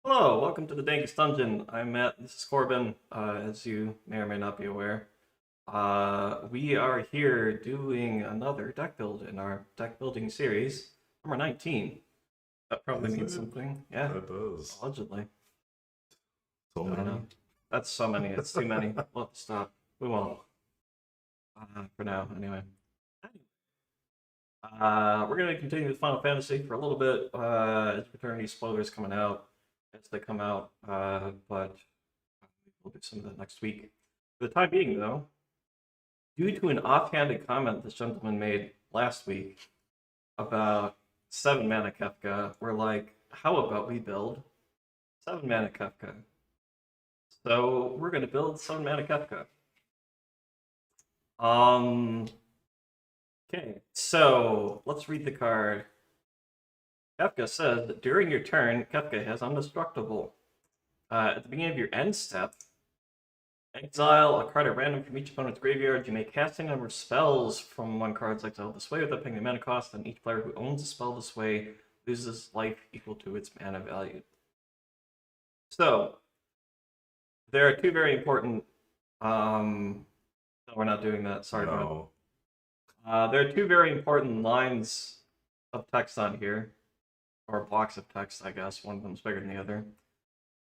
Hello, welcome to the Dankest Dungeon. I'm Matt, this is Corbyn, as you may or may not be aware. We are here doing another deck build in our deck building series, number 19. That probably Is means it? something. Yeah, That does. allegedly. So I don't know. many. That's so many, it's too many. We'll have to stop. We won't. For now, anyway. We're going to continue with Final Fantasy for a little bit. As Eternity spoilers coming out as they come out, but we'll do some of that next week. For the time being, though, due to an offhanded comment this gentleman made last week about 7 mana Kefka, we're like, how about we build 7 mana Kefka? So we're going to build 7 mana Kefka. Okay, so let's read the card. Kefka says that during your turn, Kefka has Undestructible. At the beginning of your end step, exile a card at random from each opponent's graveyard. You may cast any number of spells from one card's exiled this way without paying the mana cost, and each player who owns a spell this way loses life equal to its mana value. So, there are two very important... no, we're not doing that. Sorry, No. there are two very important lines of text on here. Or blocks of text, I guess. One of them's bigger than the other.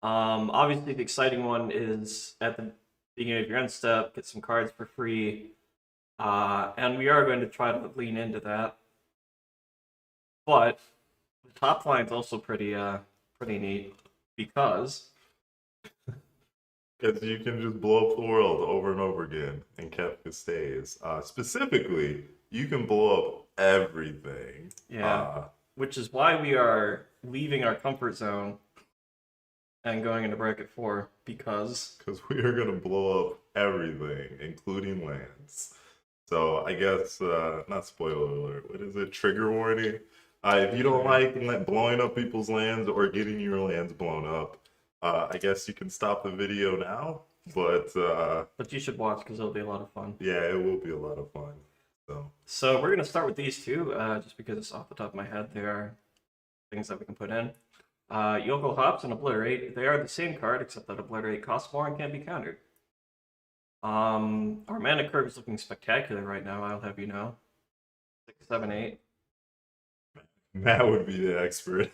Obviously, the exciting one is at the beginning of your end step, get some cards for free. And we are going to try to lean into that. But the top line's also pretty neat because Because you can just blow up the world over and over again, and Kefka stays. Specifically, you can blow up everything. yeah, which is why we are leaving our comfort zone and going into bracket 4 because we are going to blow up everything, including lands. So I guess, not spoiler alert, what is it? Trigger warning? If you don't like blowing up people's lands or getting your lands blown up, I guess you can stop the video now, but you should watch because it'll be a lot of fun. yeah, it will be a lot of fun. So we're gonna start with these two, just because off the top of my head they are things that we can put in. Yokel Hops and Obliterate. They are the same card except that Obliterate costs more and can't be countered. Our mana curve is looking spectacular right now. I'll have you know. 6, 7, 8. Matt would be the expert.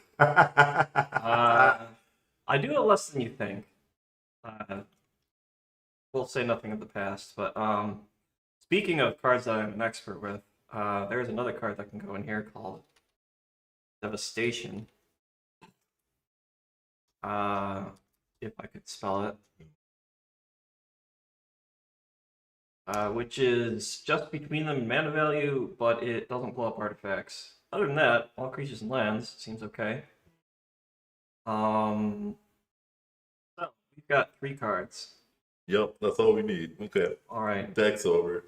I do it less than you think. We'll say nothing of the past, but speaking of cards that I'm an expert with, there's another card that can go in here called Devastation. If I could spell it. Which is just between them in mana value, but it doesn't blow up artifacts. Other than that, all creatures and lands seems okay. So we've got 3 cards. Yep, that's all we need. Okay. All right. Deck's over.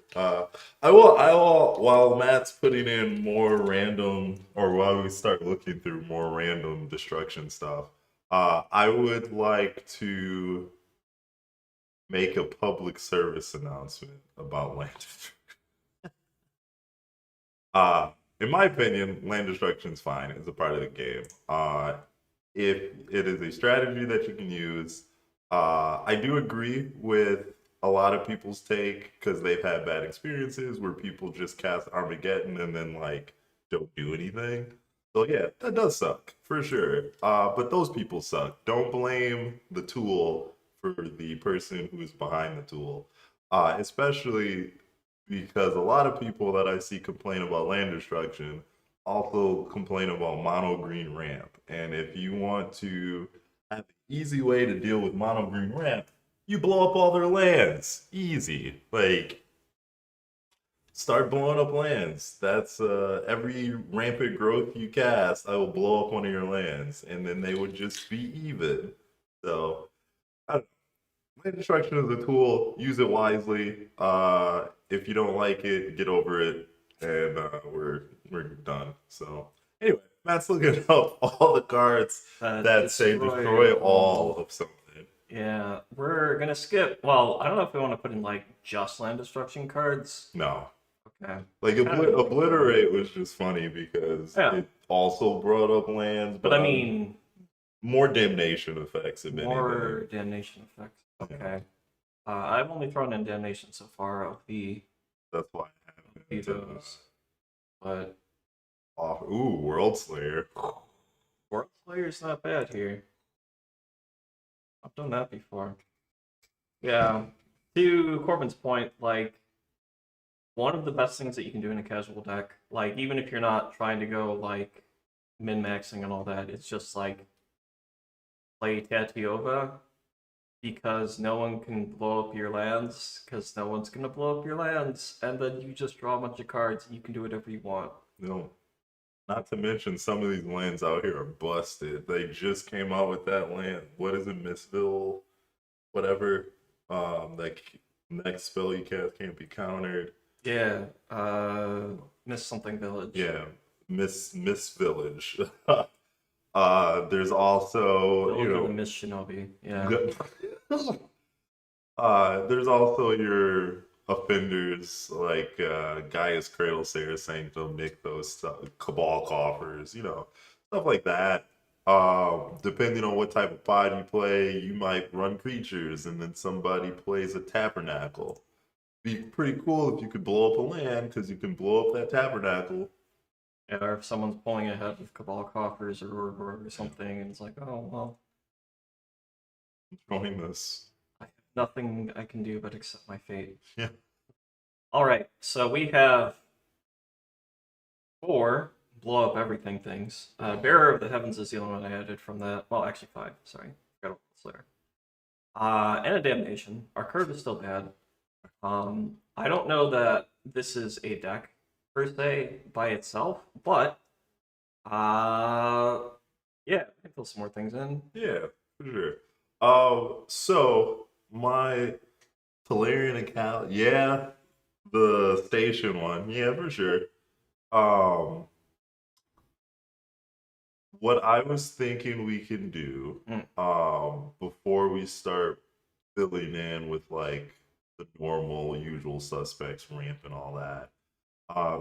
While Matt's putting in more random, or while we start looking through more random destruction stuff, I would like to make a public service announcement about land destruction. In my opinion, land destruction is fine. It's a part of the game. If it is a strategy that you can use, I do agree with a lot of people's take because they've had bad experiences where people just cast Armageddon and then like don't do anything. So yeah, that does suck for sure. But those people suck. Don't blame the tool for the person who is behind the tool. Especially because a lot of people that I see complain about land destruction also complain about mono green ramp. And if you want to have an easy way to deal with mono green ramp, you blow up all their lands. Easy. Like, start blowing up lands. That's every rampant growth you cast, I will blow up one of your lands, and then they would just be even. So, I don't know. Land destruction is a tool. Use it wisely. If you don't like it, get over it, and we're done. So, anyway, Matt's looking up all the cards that say destroy all of something. Yeah, we're gonna skip. Well, I don't know if we want to put in like just land destruction cards. No. Okay. Like obliterate was just funny because Yeah. it also brought up lands. But I mean, More damnation effects, if More anything. damnation effects. Yeah, Okay. I've only thrown in damnation so far of the that's why I those, but World Slayer. World Slayer's not bad here. I've done that before. Yeah. To Corbin's point, like one of the best things that you can do in a casual deck, like even if you're not trying to go like min-maxing and all that, it's just like play Tatiova because no one can blow up your lands because no one's gonna blow up your lands, and then you just draw a bunch of cards and you can do whatever you want. No, not to mention some of these lands out here are busted. They just came out with that land. What is it, Missville? Whatever. That next spell you cast can't be countered. Yeah, Miss Something Village. Yeah, Miss Village. There's also Village of the Miss Shinobi. Yeah. There's also your offenders like Gaius Cradle Sayer Sanctum, Nykthos, Cabal Coffers, stuff like that. Depending on what type of pod you play, you might run creatures, and then somebody plays a Tabernacle. Be pretty cool if you could blow up a land, because you can blow up that Tabernacle. Yeah, or if someone's pulling ahead with Cabal Coffers or something, and it's like, oh well, Join this. I have nothing I can do but accept my fate. Yeah. All right, so we have 4 blow up everything things. Bearer of the Heavens is the only one I added from that. Well, actually 5. Sorry, forgot about Slayer. And a Damnation. Our curve is still bad. I don't know that this is a deck per se by itself, but yeah, I can fill some more things in. Yeah, for sure. So my Tolarian account, yeah, the station one, yeah, for sure. What I was thinking we can do, before we start filling in with like the normal, usual suspects, ramp and all that.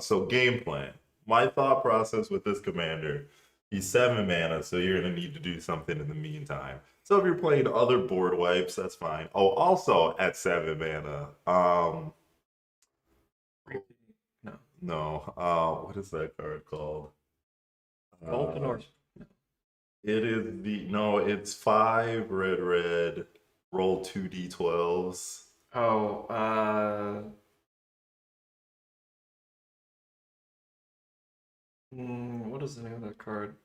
So game plan. My thought process with this commander, he's 7 mana, so you're gonna need to do something in the meantime. So if you're playing other board wipes, that's fine. Oh, also at 7 mana, No. no, what is that card called? Golden or It is it's 5 red, roll 2d12s. oh, what is the name of that card?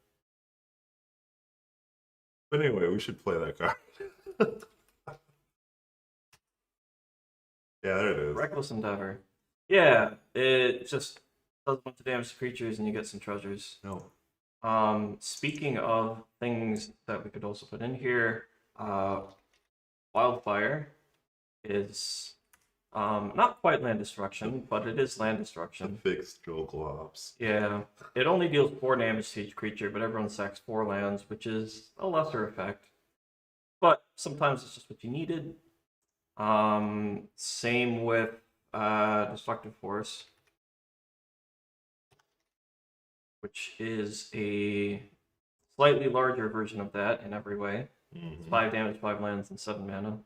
But anyway, we should play that card. Yeah, there it is. Reckless Endeavor. Yeah, it just does a bunch of damage to creatures and you get some treasures. No. Speaking of things that we could also put in here, Wildfire is not quite land destruction, but it is land destruction. Fixed Jokel Ops. Yeah, it only deals 4 damage to each creature, but everyone sacks 4 lands, which is a lesser effect. But sometimes it's just what you needed. Same with Destructive Force, which is a slightly larger version of that in every way. It's 5 damage, 5 lands, and 7 mana.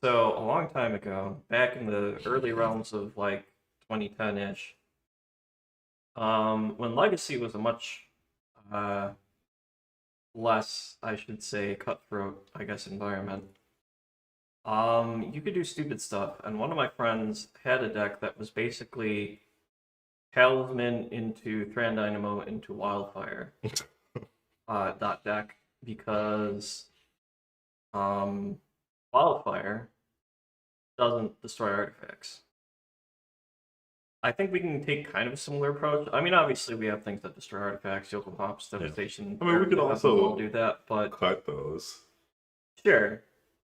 So a long time ago, back in the early realms of like 2010-ish, when Legacy was a much less, I should say, cutthroat, I guess, environment, you could do stupid stuff. And one of my friends had a deck that was basically Talisman into Thran Dynamo into Wildfire dot deck, because Wildfire doesn't destroy artifacts. I think we can take kind of a similar approach. I mean, obviously we have things that destroy artifacts, Yokel Hops, Devastation. I mean, we could also do that, but cut those. sure,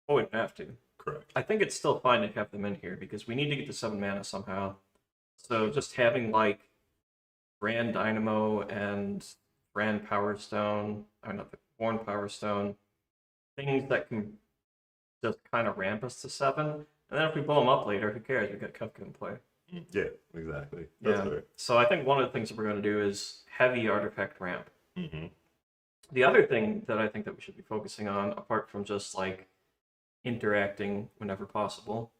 we wouldn't have to. Correct. I think it's still fine to have them in here because we need to get to 7 mana somehow. So just having like Brand Dynamo and Brand Power Stone, not the Born Power Stone, things that can just kind of ramp us to 7. And then if we blow them up later, who cares? We got Kefka in play. Yeah, exactly. That's Yeah. fair. So I think one of the things that we're going to do is heavy artifact ramp. Hmm. The other thing that I think that we should be focusing on, apart from just like interacting whenever possible,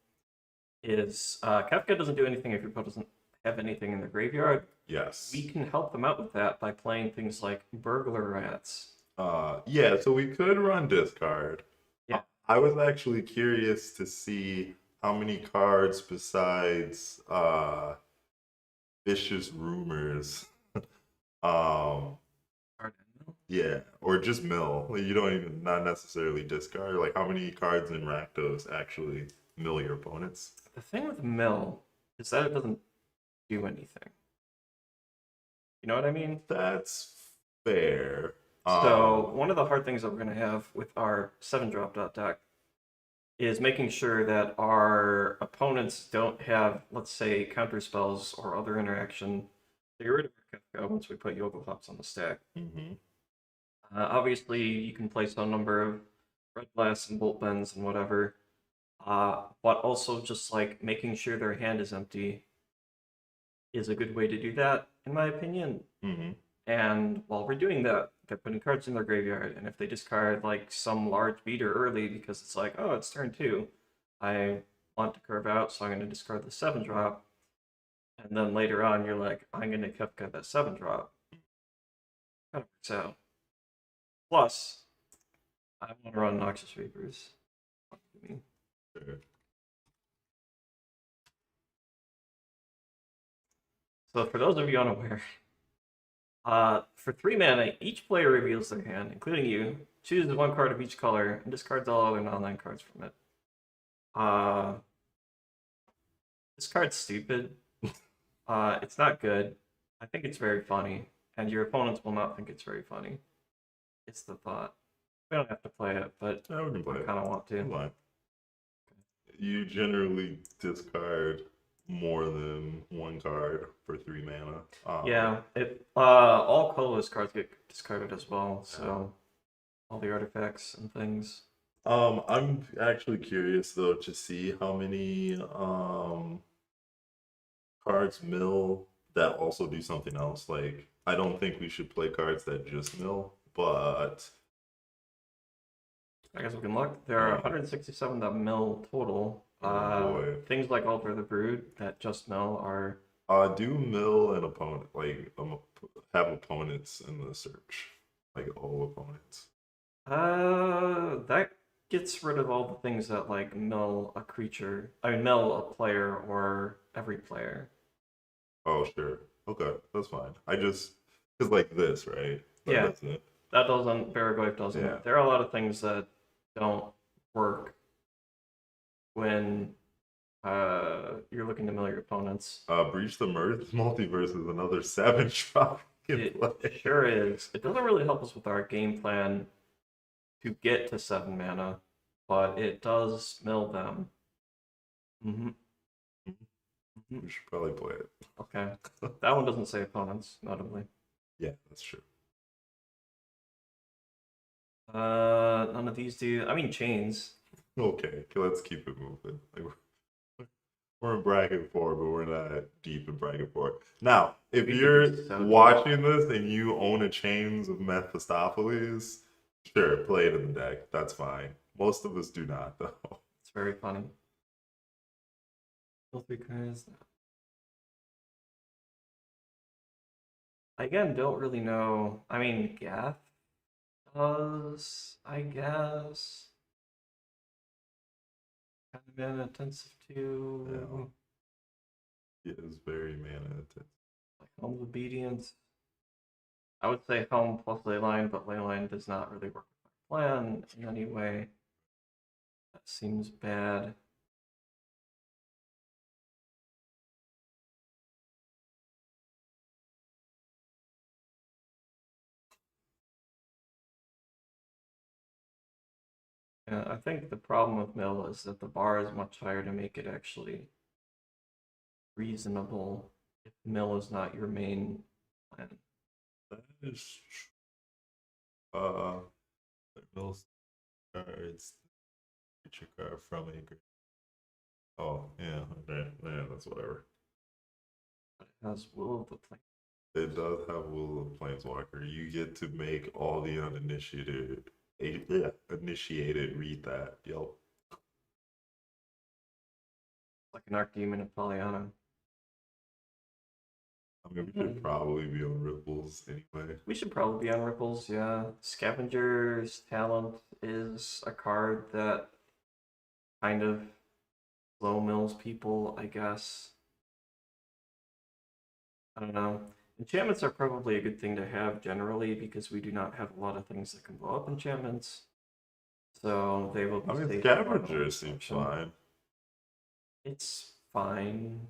is Kefka doesn't do anything if your opponent doesn't have anything in the graveyard. Yes. We can help them out with that by playing things like burglar rats. Yeah, so we could run discard. Yeah. I was actually curious to see how many cards besides Vicious Rumors. um yeah, or just mill. Like, you don't even not necessarily discard. Like how many cards in Rakdos actually mill your opponents? The thing with mill is that it doesn't do anything. You know what I mean? That's fair. So one of the hard things that we're going to have with our 7-drop deck is making sure that our opponents don't have, let's say, counter spells or other interaction to get rid of our Kefka once we put Yoga Hops on the stack. Mhm. Obviously, you can play some number of Red Blasts and Bolt Bends and whatever, but also just like making sure their hand is empty is a good way to do that, in my opinion. Mhm. And while we're doing that, they're putting cards in their graveyard, and if they discard like some large beater early because it's like, oh, it's turn 2, I want to curve out, so I'm going to discard the 7-drop, and then later on you're like, I'm going to Kefka that 7-drop. Kind of works out. Plus, I want to run Noxious Vapors. Sure. So for those of you unaware, for 3 mana, each player reveals their hand, including you, chooses 1 card of each color, and discards all other non-land cards from it. This card's stupid. It's not good. I think it's very funny, and your opponents will not think it's very funny. It's the thought. We don't have to play it, but Yeah, we can play I it. kind of want to. Fine. You generally discard more than 1 card for 3 mana. Yeah, all colorless cards get discarded as well, so all the artifacts and things. I'm actually curious though to see how many cards mill that also do something else. Like I don't think we should play cards that just mill, but I guess we can look. There are 167 that mill total. oh boy. Things like Alter the Brood that just mill are. Do mill an opponent like have opponents in the search, like all opponents. That gets rid of all the things that like mill a creature. I mean, mill a player or every player. Oh sure, okay, that's fine. I just because like this, right? That Yeah, doesn't. that doesn't. Baragoi doesn't. Yeah. There are a lot of things that don't work when you're looking to mill your opponents. Breach the Mirth Multiverse is another 7-drop you can It play. sure is. It doesn't really help us with our game plan to get to 7 mana, but it does mill them. Mm-hmm. We should probably play it. Okay. That one doesn't say opponents, notably. Yeah, that's true. None of these do. I mean, chains. Okay, let's keep it moving. Like, we're in bracket 4, but we're not deep in bracket 4. Now, if We you're could do so. watching this and you own a Chains of Mephistopheles, sure, play it in the deck. That's fine. Most of us do not, though. It's very funny. Kill 3 cards. I again don't really know. I mean, Gath does, I guess. Kind of mana intensive too. It is very mana intensive. Like Helm of Obedience. I would say Helm plus Leyline, but Leyline does not really work with my plan in any way. That seems bad. Yeah, I think the problem with Mill is that the bar is much higher to make it actually reasonable if Mill is not your main plan. That is uh Mills cards creature card from a oh yeah, okay. Yeah, that's whatever. but it has Will of the Plains. It does have Will of Planeswalker. You get to make all the initiated read that. Yep. Like an Archdemon of Pollyanna. I mean, we should probably be on Ripples anyway. We should probably be on Ripples, yeah. Scavenger's Talent is a card that kind of slow mills people, I guess. I don't know. Enchantments are probably a good thing to have generally because we do not have a lot of things that can blow up enchantments. So they will be I mean, safe Scavenger seems fine. It's fine.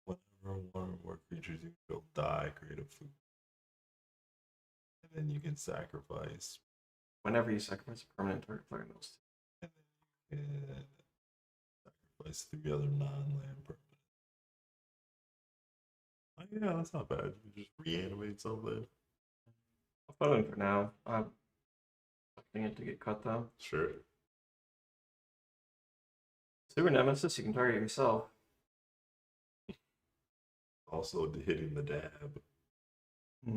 Whenever one or more creatures you will die, create a food. And then you can sacrifice. Whenever you sacrifice a permanent target player mills. And then you can sacrifice 3 other non-land permanents. Oh, yeah, that's not bad. You can just reanimate something. I'll put it in for now. I'm expecting it to get cut though. Sure. Super Nemesis, you can target yourself. Also hitting the dab. Hmm.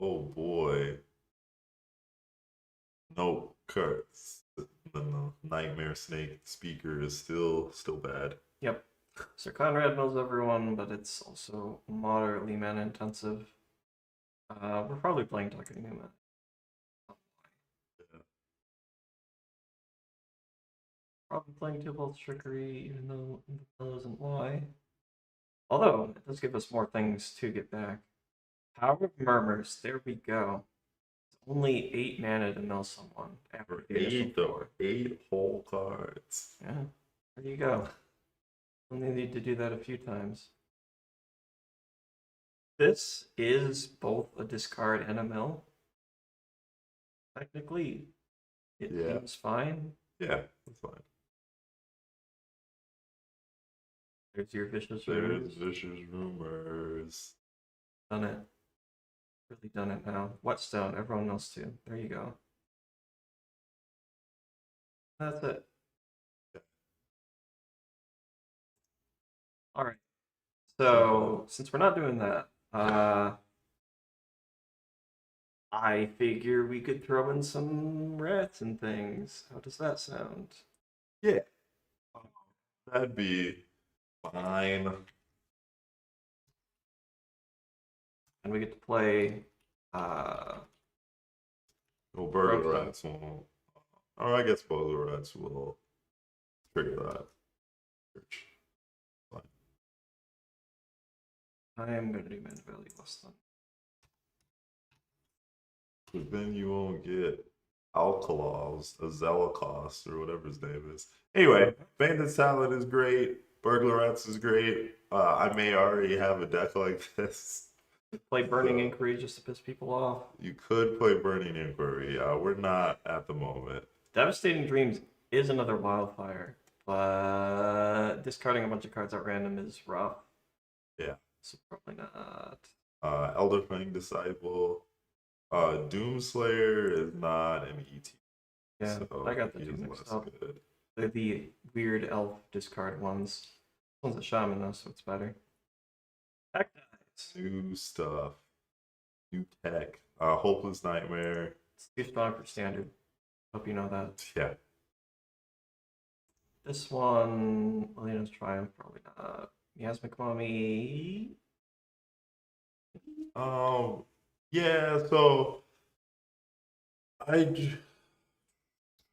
Oh boy. No curse. No, Nightmare Snake Speaker is still bad. Yep. Sir Conrad knows everyone, but it's also moderately mana intensive. We're probably playing Talking Numa. Yeah. Probably playing Tybalt's Trickery, even though that isn't why. Although, it does give us more things to get back. Power of Murmurs, there we go. It's only 8 mana to mill someone after the initial 4. 8 whole cards. Yeah, there you go. Only need to do that a few times. This is both a discard and a mill. Technically, it seems fine. Yeah, that's fine. There's your Vicious There's Rumors. Vicious Rumors. Done it. Really done it now. Whetstone, everyone knows too. There you go. That's it. All right. So since we're not doing that, I figure we could throw in some rats and things. How does that sound? Yeah. That'd be fine. And we get to play Well, Burglar Rats won't. Or I guess Burglar Rats will trigger that. Fine. I am going to do Mana Valley less than. But then you won't get Alkalos, Azelacost, or whatever his name is. Anyway, Bandit's Talent is great. Burglar Rats is great. I may already have a deck like this. Play Burning Inquiry just to piss people off. You could play Burning Inquiry. We're not at the moment. Devastating Dreams is another wildfire, but discarding a bunch of cards at random is rough. Yeah. So probably not. Elder Fang Disciple. Doomslayer is not an ET. Yeah, so I got the two mixed up. Good. They're the weird elf discard ones. This one's a shaman though, so it's better. Heck, New stuff. New tech. Hopeless Nightmare. it's too strong for standard. Hope you know that. Yeah. This one, Melina's Triumph, probably not. Miasmic Mummy. Yeah, so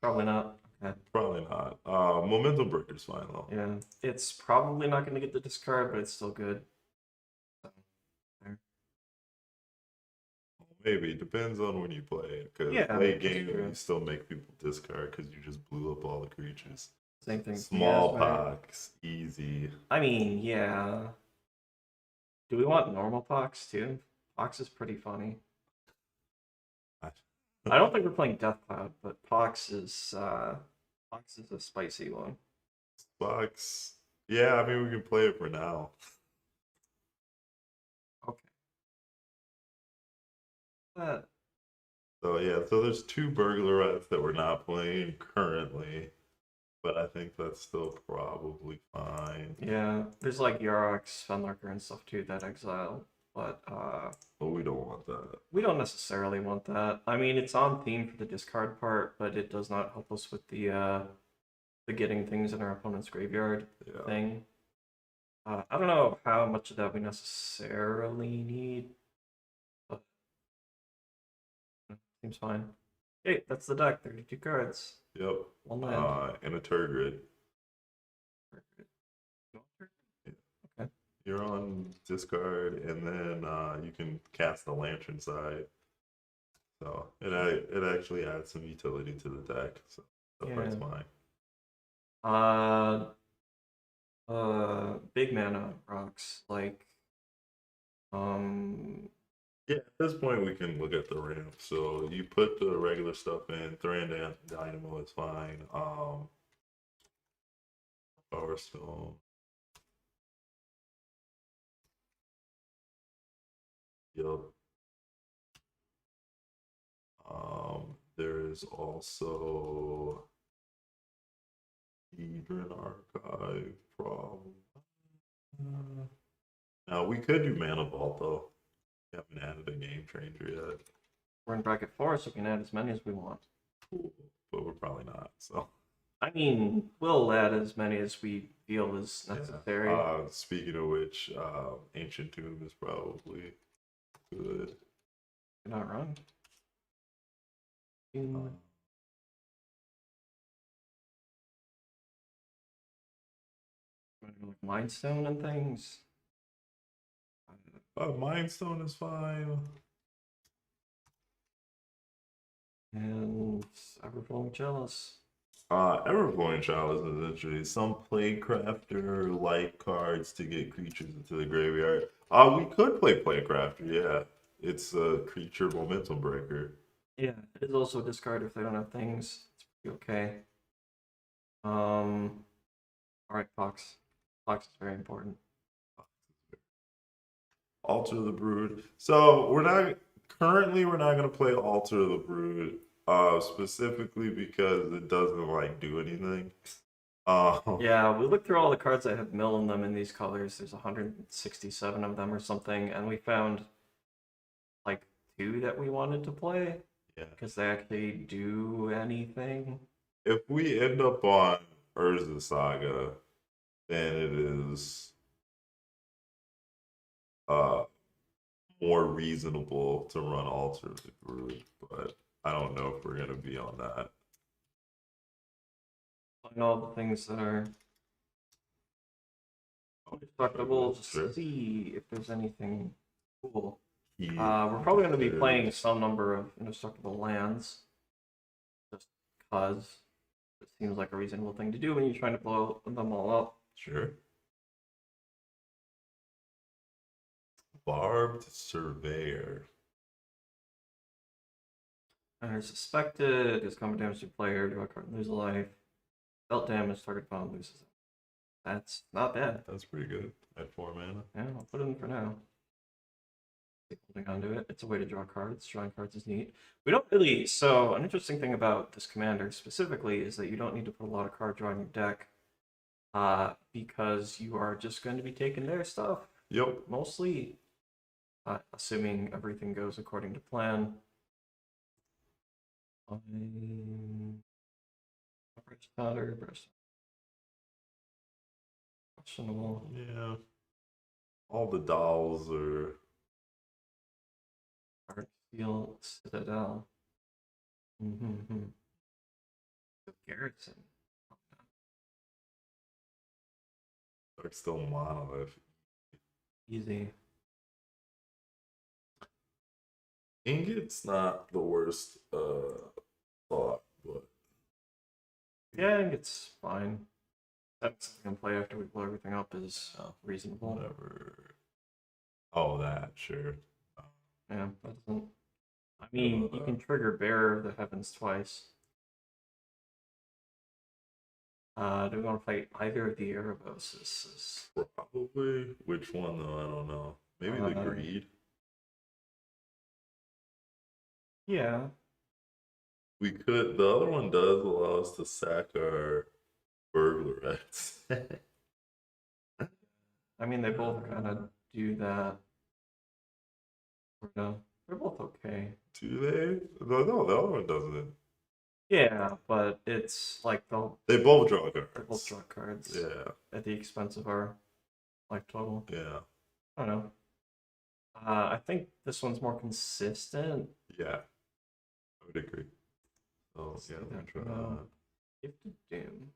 Probably not. Okay. probably not. Momentum Breaker's fine though. Yeah, it's probably not going to get the discard, but it's still good. So, there. Maybe depends on when you play it. Because Yeah, late that's game true. you still make people discard because you just blew up all the creatures. Same thing. Smallpox, easy. I mean, yeah. Do we want normal Pox too? Pox is pretty funny. I don't think we're playing Death Cloud, but Pox is a spicy one. Box. Yeah, I mean we can play it for now. Okay. That So yeah, so there's 2 Burglar Rats that we're not playing currently. but I think that's still probably fine. Yeah, there's like Yarok's, Fenlurker, and stuff too that exile, but But we don't want that. we don't necessarily want that. I mean, it's on theme for the discard part, but it does not help us with the getting things in our opponent's graveyard Yeah. thing. I don't know how much of that we necessarily need, but seems fine. Hey, that's the deck. 32 cards. Yep. One land. And a Turgid. Okay. You're on discard, and then you can cast the Lantern Side. So it actually adds some utility to the deck. So that's fine. Big mana rocks like Yeah, at this point we can look at the ramp. So you put the regular stuff in. Thran Dynamo is fine. Power Stone. Yep. There is also Hedron Archive problem. Now we could do Mana Vault though. We haven't added a Game Changer yet. we're in bracket 4, so we can add as many as we want. Cool. But we're probably not. So I mean, we'll add as many as we feel is necessary. Speaking of which, Ancient Tomb is probably good. You're not wrong. Like Mind Stone and things. Mind Stone is fine. And Everflowing Chalice. Everflowing Chalice is interesting. Some Playcrafter like cards to get creatures into the graveyard. We could play Playcrafter, yeah. It's a creature momentum breaker. Yeah, it is also a discard if they don't have things. It's pretty okay. Alright, Fox. Fox is very important. Altar of the Brood. So we're not gonna play Altar of the Brood, specifically because it doesn't like do anything. Yeah, we looked through all the cards that have mill in them in these colors. There's 167 of them or something, and we found like 2 that we wanted to play. Yeah. Because they actually do anything. If we end up on Urza Saga, then it is more reasonable to run Altar of the Brood, but I don't know if we're gonna be on that. Find all the things that are indestructible, just Sure. see if there's anything cool. Yeah. We're probably going to be playing some number of indestructible lands, just because it seems like a reasonable thing to do when you're trying to blow them all up. Sure. Barbed Surveyor. And suspected is combat damage to player, draw a card, lose a life. Belt damage, target opponent loses it. That's not bad. That's pretty good at 4 mana. Yeah, I'll put it in for now. Keep holding on to it. It's a way to draw cards. Drawing cards is neat. We don't really. So, an interesting thing about this commander specifically is that you don't need to put a lot of card draw in your deck, because you are just going to be taking their stuff. Yep. Mostly, assuming everything goes according to plan. Questionable. Yeah. All the dolls are. Steel Citadel. Garrison. They're still monolith. Easy. Ingot's not the worst thought, but Yeah, I think it's fine. That's something we can play after we blow everything up is reasonable. whatever. Oh, that, sure. Yeah, that doesn't. I mean, you can trigger Bearer of the Heavens twice. Do we want to fight either of the Ereboses? Probably. Which one, though? I don't know. Maybe the Greed? Yeah. We could. The other one does allow us to sack our the Reds. I mean, they both kind of do that. No, they're both okay. Do they? No, the other one doesn't. Yeah, but it's like They both draw they both cards. draw cards Yeah, at the expense of our life total. yeah, I don't know. I think this one's more consistent. yeah. I would agree. So Let's yeah, see let me that try now. that. Gifted Doom.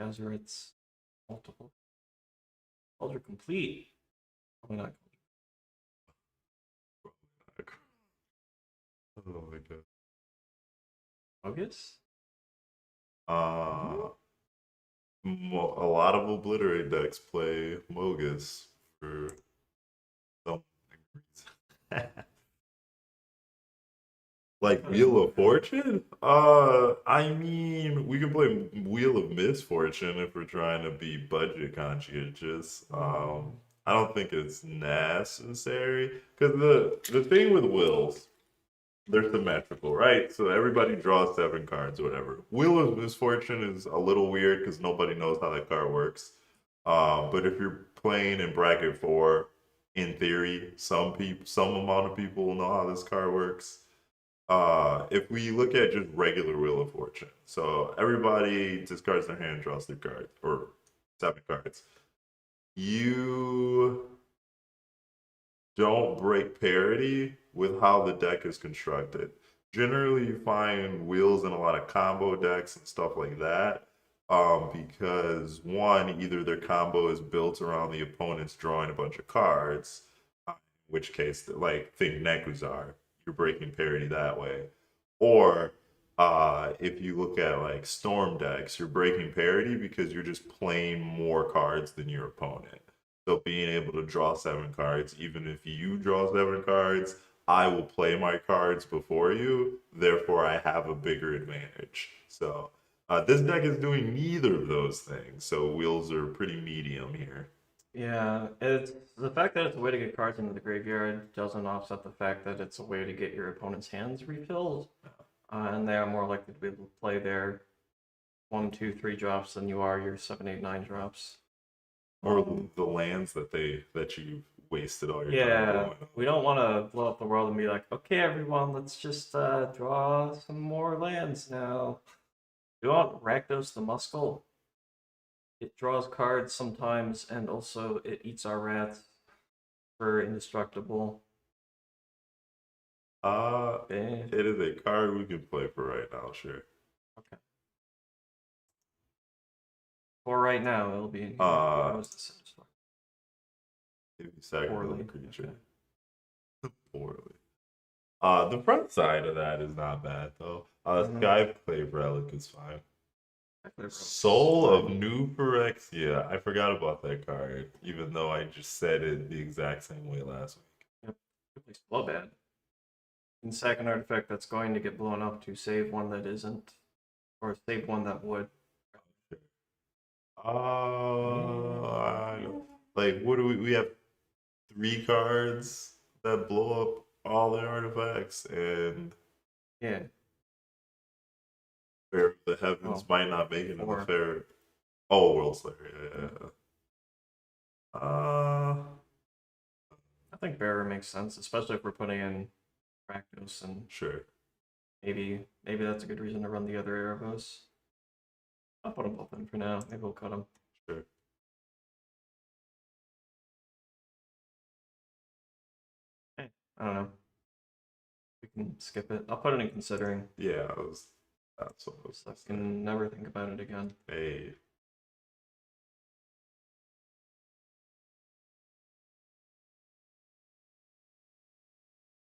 Azurits. Multiple. Culture complete. Probably not. Oh my god. Focus? Uh, a lot of obliterate decks play Mogus for some reason. Like Wheel of Fortune? I mean, we can play Wheel of Misfortune if we're trying to be budget conscientious. I don't think it's necessary because the thing with wills, they're symmetrical, right? So everybody draws 7 cards or whatever. Wheel of Misfortune is a little weird because nobody knows how that card works. But if you're playing in bracket 4, in theory, some amount of people will know how this card works. If we look at just regular Wheel of Fortune, so everybody discards their hand, draws their card, or 7 cards. You don't break parity with how the deck is constructed. Generally, you find wheels in a lot of combo decks and stuff like that. Because one, either their combo is built around the opponent's drawing a bunch of cards, in which case, like think Nekuzar, you're breaking parity that way. Or if you look at like Storm decks, you're breaking parity because you're just playing more cards than your opponent. So being able to draw 7 cards, even if you draw 7 cards, I will play my cards before you. Therefore, I have a bigger advantage. So this deck is doing neither of those things. So wheels are pretty medium here. Yeah, it's the fact that it's a way to get cards into the graveyard doesn't offset the fact that it's a way to get your opponent's hands refilled, and they are more likely to be able to play their 1, 2, 3 drops than you are your 7, 8, 9 drops. Or the lands that you wasted all your time Yeah, blowing. we don't want to blow up the world and be like, okay, everyone, let's just draw some more lands now. We want Rakdos the Muscle. It draws cards sometimes, and also it eats our rats for indestructible. Okay. It is a card we can play for right now, sure. Okay. For right now, it'll be in here. Uh, How is this satisfying? If you sacrifice Poorly. a creature. Okay. Poorly. The front side of that is not bad though. Mhm. Skyclave Relic is fine. Actually, Soul of fine. New Phyrexia. I forgot about that card, even though I just said it the exact same way last week. Yep. Good place. Blowbad. And second artifact that's going to get blown up to save one that isn't, or save one that would. Like what do we have 3 cards that blow up all the artifacts and Yeah. Fair of the Heavens Oh, might not make it in the 4. fair. Oh, World Slayer, yeah. I think Bearer makes sense, especially if we're putting in Rakdos, and Sure. maybe that's a good reason to run the other Erebos. I'll put them both in for now. Maybe we'll cut them. Sure. Hey, I don't know. We can skip it. I'll put it in considering. Yeah, that's what I was So I can never think about it again. Hey.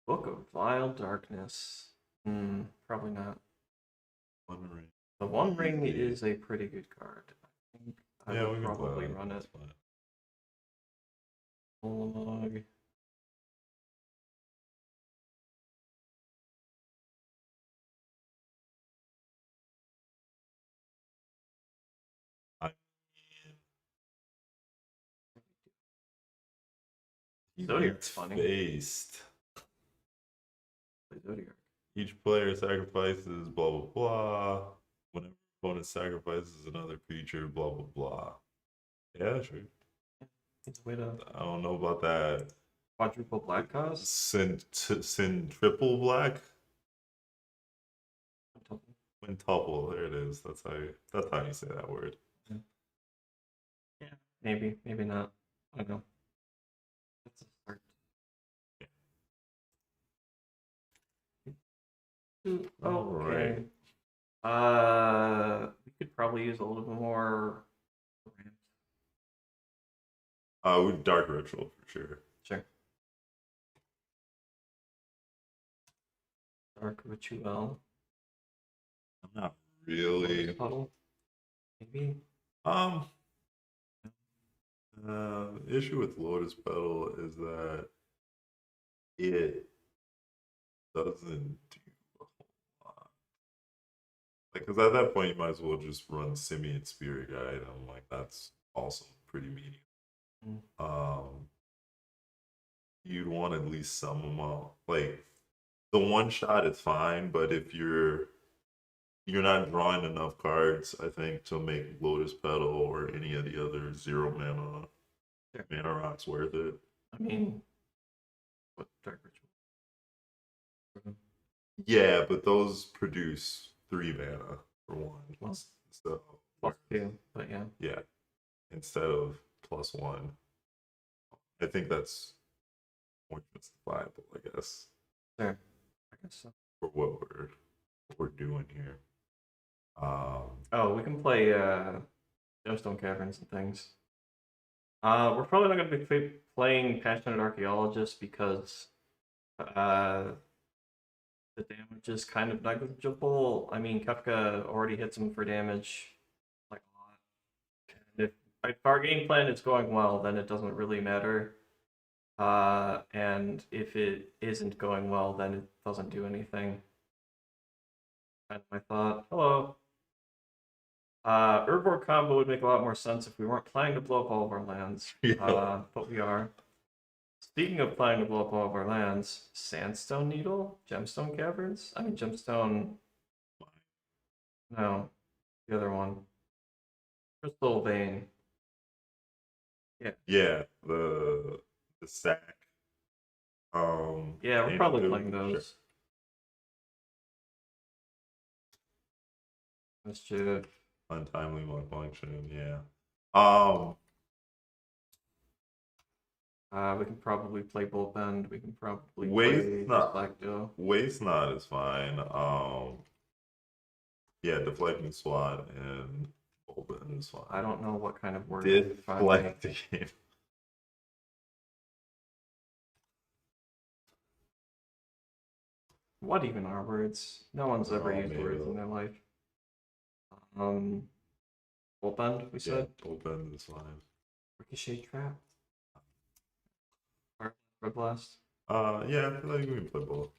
Book of Vile Darkness. Probably not. One ring. The One Ring is a pretty good card. I think I Yeah, would we can play probably that. run it. That's fine. Ulamog. I mean, Zodiac's funny. Faced. Play Zodiac. Each player sacrifices blah blah blah. Whenever opponent sacrifices another creature, blah blah blah. Yeah, sure. It's a way to I don't know about that. quadruple black cost. Send triple black. Quintuple. There it is. That's how you say that word. Yeah, maybe, maybe not. I don't know. That's a start. Okay. We could probably use a little bit more. With Dark Ritual for sure. Sure. Dark Ritual. I'm not really. Puddle. Maybe. The issue with Lotus Petal is that it doesn't do a whole lot. Like, because at that point, you might as well just run Simian Spirit Guide. I'm like, that's also pretty medium. You'd want at least some amount. Like, the one shot is fine, but if you're not drawing enough cards, I think, to make Lotus Petal or any of the other 0 mana rocks worth it. I mean, what Dark Ritual? Yeah, but those produce 3 mana for one. Well, so +2, but yeah. Yeah, instead of +1. I think that's more justifiable, I guess. Sure, I guess so. For what we're doing here. Oh, we can play Gemstone Caverns and things. We're probably not going to be playing Passionate Archaeologist because the damage is kind of negligible. I mean, Kefka already hits him for damage like a lot. And if our game plan is going well, then it doesn't really matter. And if it isn't going well, then it doesn't do anything. Kind of my thought. Hello. Urborg combo would make a lot more sense if we weren't planning to blow up all of our lands. Yeah. But we are. Speaking of planning to blow up all of our lands, Sandstone Needle? Gemstone Caverns? I mean, Gemstone. No, the other one. Crystal Vein. Yeah. Yeah, the sack. Yeah, we're probably playing those. Sure. Mischief. Untimely malfunction, yeah. We can probably play Bullbend. We can probably play Deflecto. Waste Not is fine. Yeah, Deflecting Swat and Bullbend is fine. I don't know what kind of word. Deflecting. What even are words? No one's ever used words in their life. Bullbend, we said? Yeah, Bullbend is fine. Ricochet Trap? Red Blast? Yeah, I think we can play both.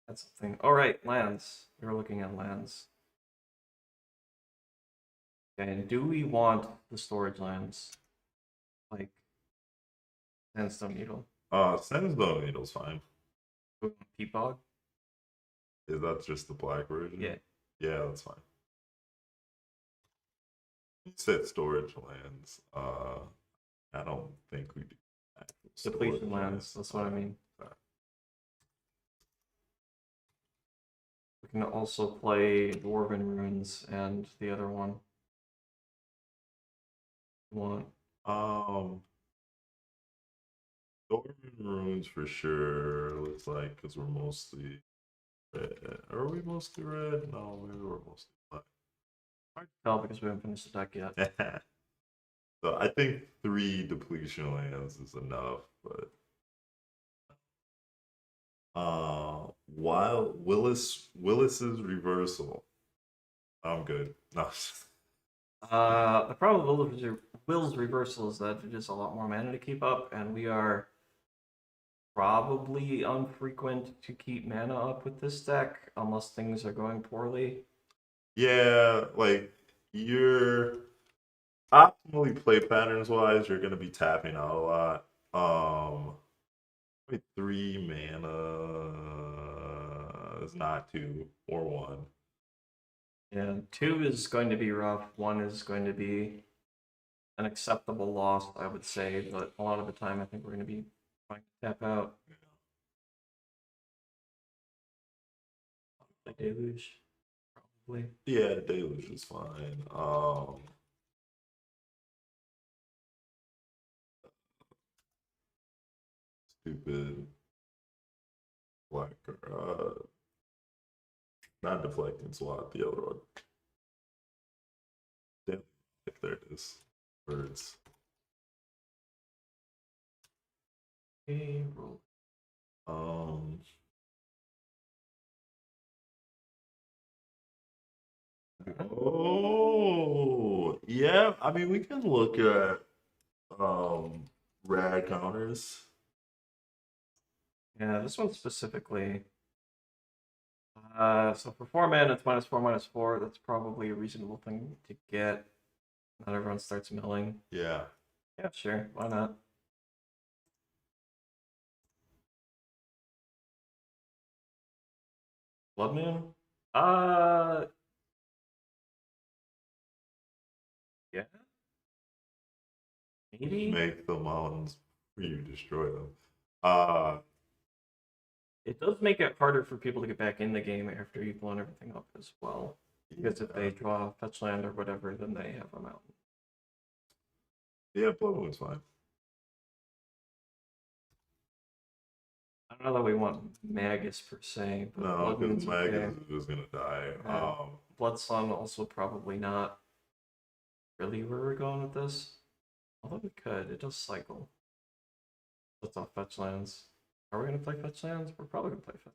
That's something. All right, lands. We're looking at lands. And do we want the storage lands? Like Sandstone Needle? Sandstone Needle's fine. Peatbog? Is that just the black version? Yeah. Yeah, that's fine. You said storage lands. I don't think we do that. Depletion lands, that's what I mean. We can also play Dwarven Ruins and the other one. Dwarven Ruins for sure. Looks like because we're mostly red. Are we mostly red? No, maybe we're mostly black. Hard to tell because we haven't finished the deck yet. So I think 3 depletion lands is enough, but while Willis's reversal. I'm good. No. The problem with Will's reversal is that it is a lot more mana to keep up, and we are probably unfrequent to keep mana up with this deck unless things are going poorly. Yeah, like you're optimally play patterns wise, you're gonna be tapping out a lot. Wait, 3 mana is not 2 or 1. Yeah, 2 is going to be rough. 1 is going to be an acceptable loss, I would say, but a lot of the time I think we're going to be trying to tap out. The Deluge, probably. Yeah, Deluge is fine. Stupid black, not deflecting slot, the other one. Damn, there it is. Birds. Okay, roll. Um, oh, yeah. I mean, we can look at rad counters. Yeah, this one specifically. So for 4 mana, it's -4/-4. That's probably a reasonable thing to get. Not everyone starts milling. Yeah. Yeah, sure. Why not? Blood Moon? Yeah. Maybe? Make the mountains before you destroy them. Uh, It does make it harder for people to get back in the game after you've blown everything up as well. Because if they draw a fetch land or whatever, then they have a mountain. yeah, Blood Moon's fine. I don't know that we want Magus per se, but No, Blood because Moon's Magus okay. is just gonna die. Blood Sun also probably not really where we're going with this. Although we could, it does cycle. That's all fetch lands. Are we gonna play fetch lands? We're probably gonna play fetch.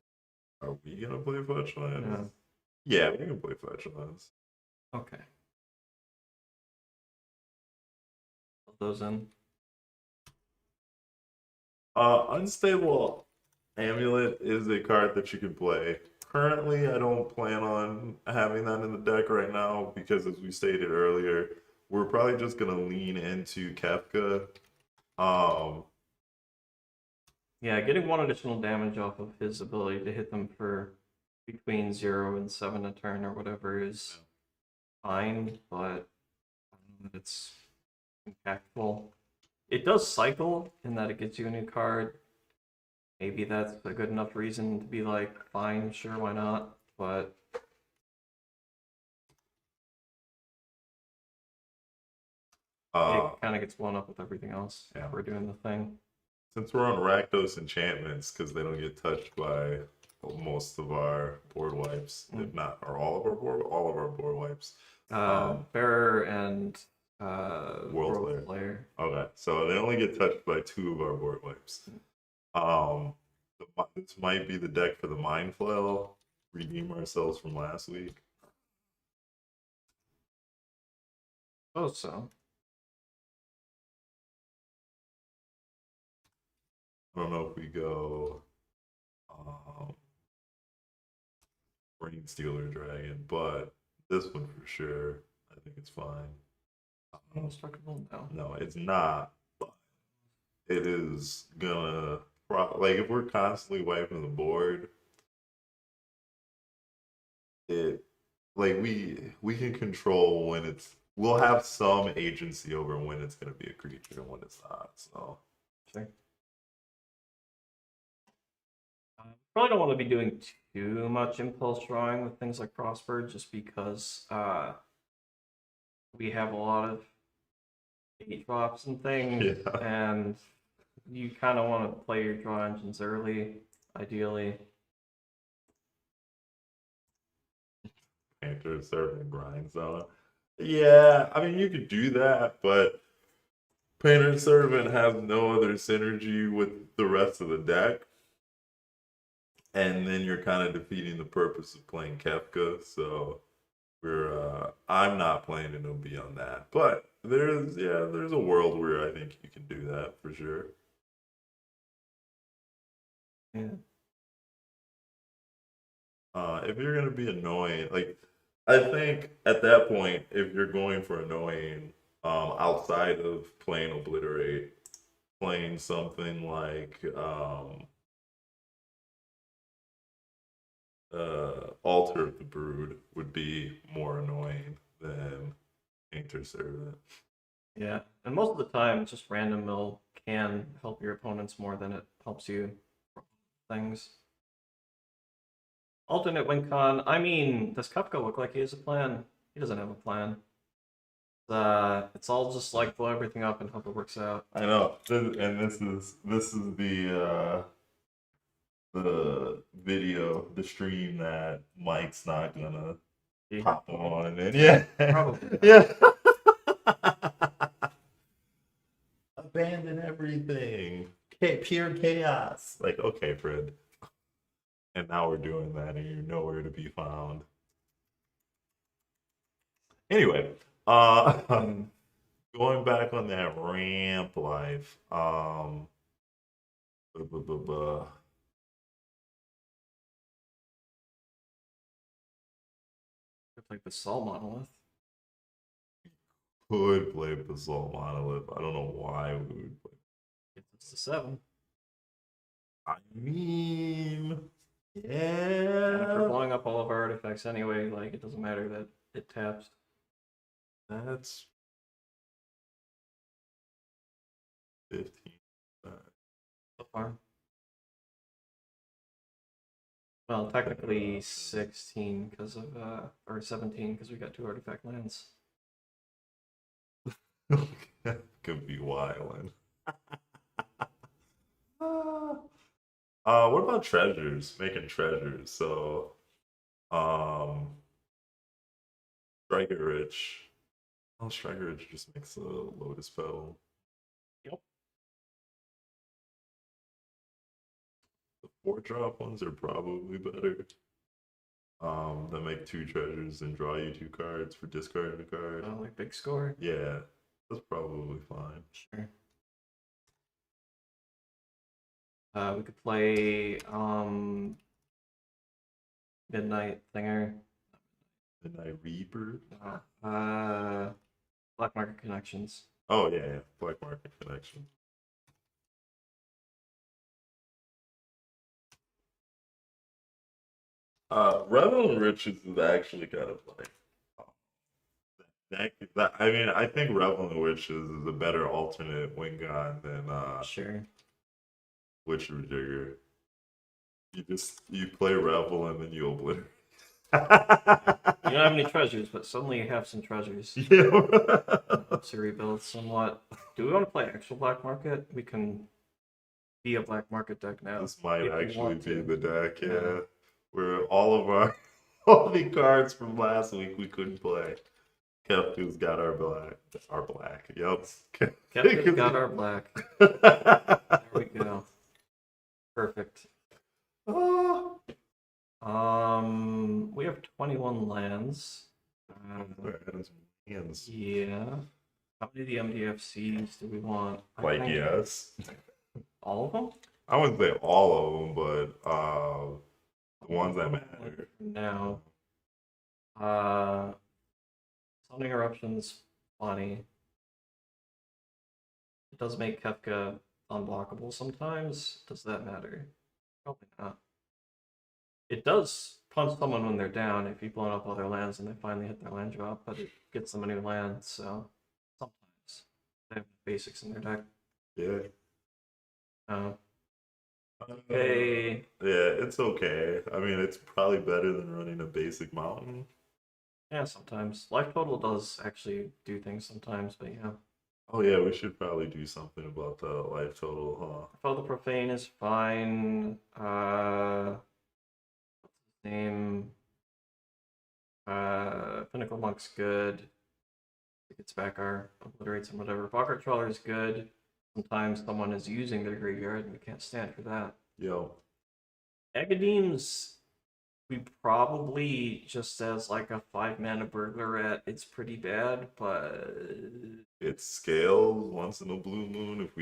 Are we gonna play fetch lands? Yeah. Yeah, we can play fetch lands. Okay. Put those in. Unstable Amulet is a card that you can play. Currently, I don't plan on having that in the deck right now because, as we stated earlier, we're probably just gonna lean into Kefka. Yeah, getting 1 additional damage off of his ability to hit them for between 0 and 7 a turn or whatever is fine, but I don't know that it's impactful. It does cycle in that it gets you a new card. Maybe that's a good enough reason to be like, fine, sure, why not? But it kind of gets blown up with everything else. Yeah. We're doing the thing. Since we're on Rakdos enchantments, because they don't get touched by most of our board wipes, if not, or all of our board wipes. Bearer and World Player. Okay, so they only get touched by 2 of our board wipes. This might be the deck for the Mind Flail. Redeem ourselves from last week. Oh, so. I don't know if we go Brain Stealer Dragon, but this one for sure, I think it's fine. Indestructible? No. No, it's not. But it is gonna like if we're constantly wiping the board, it like we can control when we'll have some agency over when it's gonna be a creature and when it's not. So sure. Probably don't want to be doing too much impulse drawing with things like Prosper, just because we have a lot of 8 drops and things, yeah. and you kind of want to play your draw engines early, ideally. Enter certain grind zone. Yeah, I mean you could do that, but Painter Servant has no other synergy with the rest of the deck. And then you're kind of defeating the purpose of playing Kefka, so I'm not planning to be on that. But there's a world where I think you can do that for sure. Yeah. If you're gonna be annoying, like I think at that point, if you're going for annoying, outside of playing obliterate, playing something like Altar of the Brood would be more annoying than Painter Servant. Yeah, and most of the time, just random mill can help your opponents more than it helps you things. Alternate win con. I mean, does Kefka look like he has a plan? He doesn't have a plan. It's all just like blow everything up and hope it works out. I know, and this is the video, the stream that Mike's not gonna Yeah, pop on, and yeah, probably. yeah. Abandon everything. Pure chaos. Like, okay, Fred. And now we're doing that, and you're nowhere to be found. Anyway, going back on that ramp life. Buh, buh, buh, buh. Like the Sol monolith. Could play Basalt Monolith. I don't know why we would play. It's the 7. I mean, And if we're yeah, blowing up all of our artifacts anyway, like it doesn't matter that it taps. that's 15. So far. Well, technically 16 because of or 17 because we got 2 artifact lands. Could be wildin'. What about treasures? Making treasures. So, Striker Rich. Oh, Striker Rich just makes a Lotus Petal. Yep. The 4-drop ones are probably better. That make 2 treasures and draw you 2 cards for discarding a card. Like big score. Yeah, that's probably fine. Sure. We could play Midnight Thinger. Midnight Reaper. Black Market Connections. Oh yeah, Black Market Connection. Revel and Riches is actually kind of like I mean, I think Revel and Witches is a better alternate wing god than Sure. Witcher Jigger. You play Revel and then you obliterate. You don't have any treasures, but suddenly you have some treasures. Yeah. Helps you rebuild somewhat. Do we want to play actual Black Market? We can be a Black Market deck now. This might if we actually want be to. the deck, yeah. Yeah. Where all of our all the cards from last week we couldn't play. Kefka's got our black. Our black. Yep. Kefka's got our black. There we go. Perfect. Oh. We have 21 lands. Hands. Yeah. How many of the MDFCs do we want? Like, yes. All of them? I wouldn't say all of them, but the ones that matter. Now. Summoning Eruption's funny. It does make Kefka unblockable sometimes. Does that matter? Probably not. It does punch someone when they're down if you've blown up all their lands and they finally hit their land drop, but it gets them a new land, so sometimes they have basics in their deck. Yeah. Okay. Yeah, it's okay. I mean, it's probably better than running a basic mountain. Yeah, sometimes. Life total does actually do things sometimes, but yeah. Oh yeah, we should probably do something about the life total, huh? Foe the Profane is fine. What's his name? Pinnacle Monk's good. It gets back our obliterates and whatever. Pocket Trawler is good. Sometimes someone is using their graveyard and we can't stand for that. Yo. Agadeem's we probably just as like a 5-mana burglar it's pretty bad, but It scales once in a blue moon. If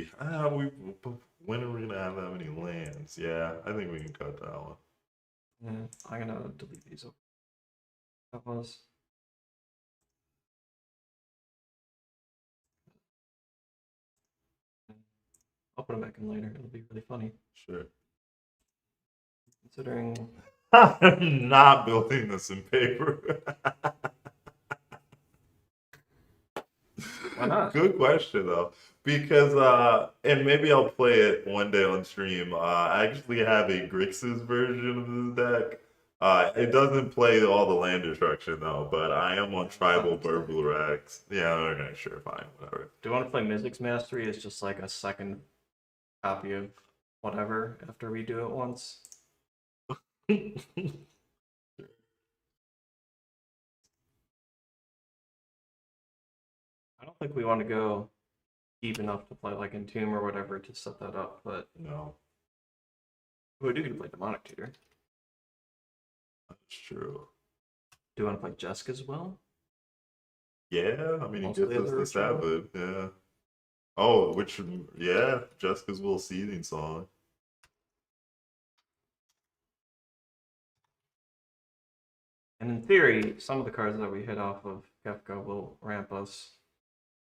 when are we gonna have that many lands? Yeah, I think we can cut that one. yeah, I'm gonna delete these. That was I'll put them back in later. It'll be really funny. Sure. Considering. I'm not building this in paper. Why not? Good question though, because and maybe I'll play it one day on stream. I actually have a Grixis version of this deck. It doesn't play all the land destruction though, but I am on Tribal Burbulax. Yeah, okay, sure, fine, whatever. Do you want to play Mythic's Mastery as just like a second copy of whatever after we do it once? I don't think we want to go deep enough to play like Entomb or whatever to set that up, but No, we do get to play Demonic Tutor. that's true. Do you want to play Jesk as well? Yeah, I mean, he Also gets the us other the Sabbath, yeah. Oh, yeah, Jessica's little seething song. And in theory, some of the cards that we hit off of Kefka will ramp us.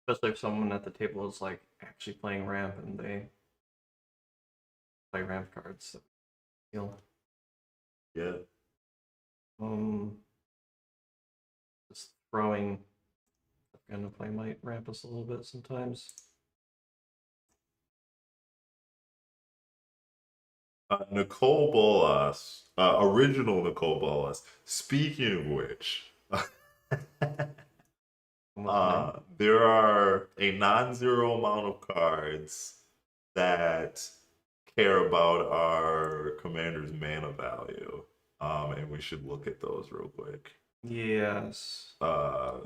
Especially if someone at the table is like actually playing ramp and they play ramp cards. So, Yeah. just throwing Kefka into play might ramp us a little bit sometimes. Nicole Bolas, original Nicole Bolas. Speaking of which, there are a non-zero amount of cards that care about our commander's mana value, and we should look at those real quick. Yes.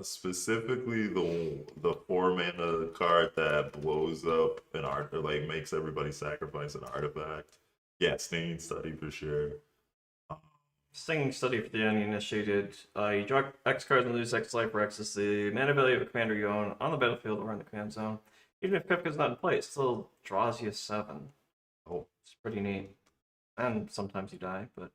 Specifically the 4 mana card that blows up an art, or like makes everybody sacrifice an artifact. Yeah, Stinging Study for sure. Stinging Study for the uninitiated. You draw X cards and lose X life, where X is the mana value of a commander you own on the battlefield or in the command zone. Even if Kefka's not in play, it still draws you 7. Oh, it's pretty neat. And sometimes you die, but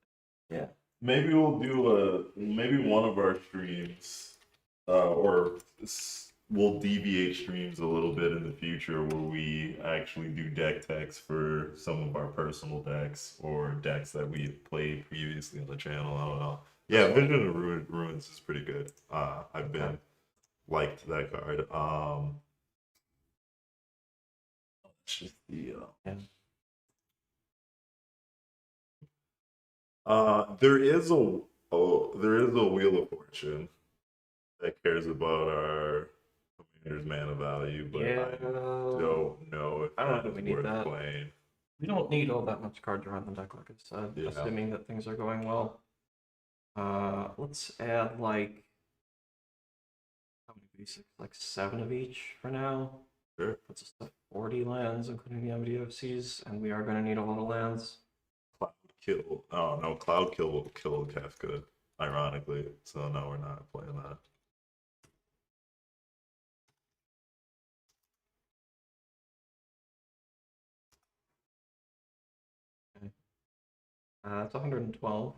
yeah. Maybe we'll do maybe one of our streams, or we'll deviate streams a little bit in the future where we actually do deck techs for some of our personal decks or decks that we played previously on the channel. I don't know. Yeah, Vision of Ruins is pretty good. I've been liked that card. It's just the there is a Wheel of Fortune that cares about our commander's mana value, but Yeah. I don't know if I don't know that if we is need worth that. playing. We don't need all that much card draw in the deck, like I said, Yeah. assuming that things are going well. Let's add like how many basics? Like 7 of each for now. Sure. Puts us at 40 lands, including the MDFCs, and we are going to need a lot of lands. Cloud Kill. Oh no, Cloud Kill will kill Kefka, ironically. So no, we're not playing that. It's 112.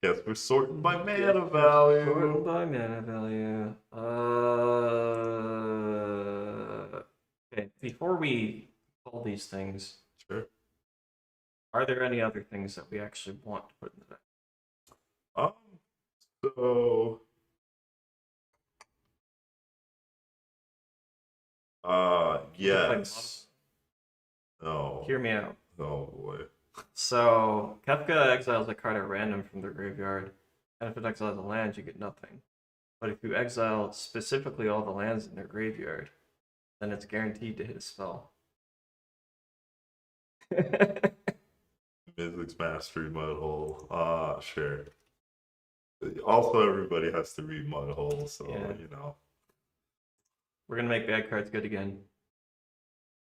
Yes, we're sorting by mana value. Sorting by mana value. Okay, before we call these things, Sure. are there any other things that we actually want to put in the deck? So yes. No. Hear me out. Oh boy. So, Kefka exiles a card at random from their graveyard, and if it exiles a land, you get nothing. But if you exile specifically all the lands in their graveyard, then it's guaranteed to hit a spell. Mythic's Mastery Mudhole. Sure. Also, everybody has to read Mudhole, so Yeah. you know. We're gonna make bad cards good again.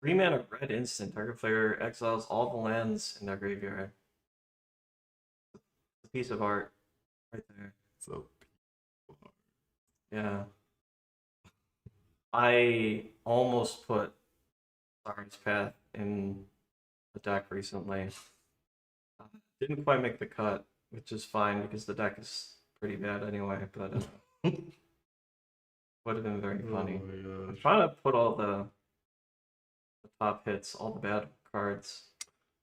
3 mana red instant. Target player exiles all the lands in their graveyard. It's a piece of art right there. So Yeah. I almost put Siren's Path in the deck recently. Didn't quite make the cut, which is fine because the deck is pretty bad anyway, but would have been very funny. Oh my I'm gosh. trying to put all the top hits, all the bad cards.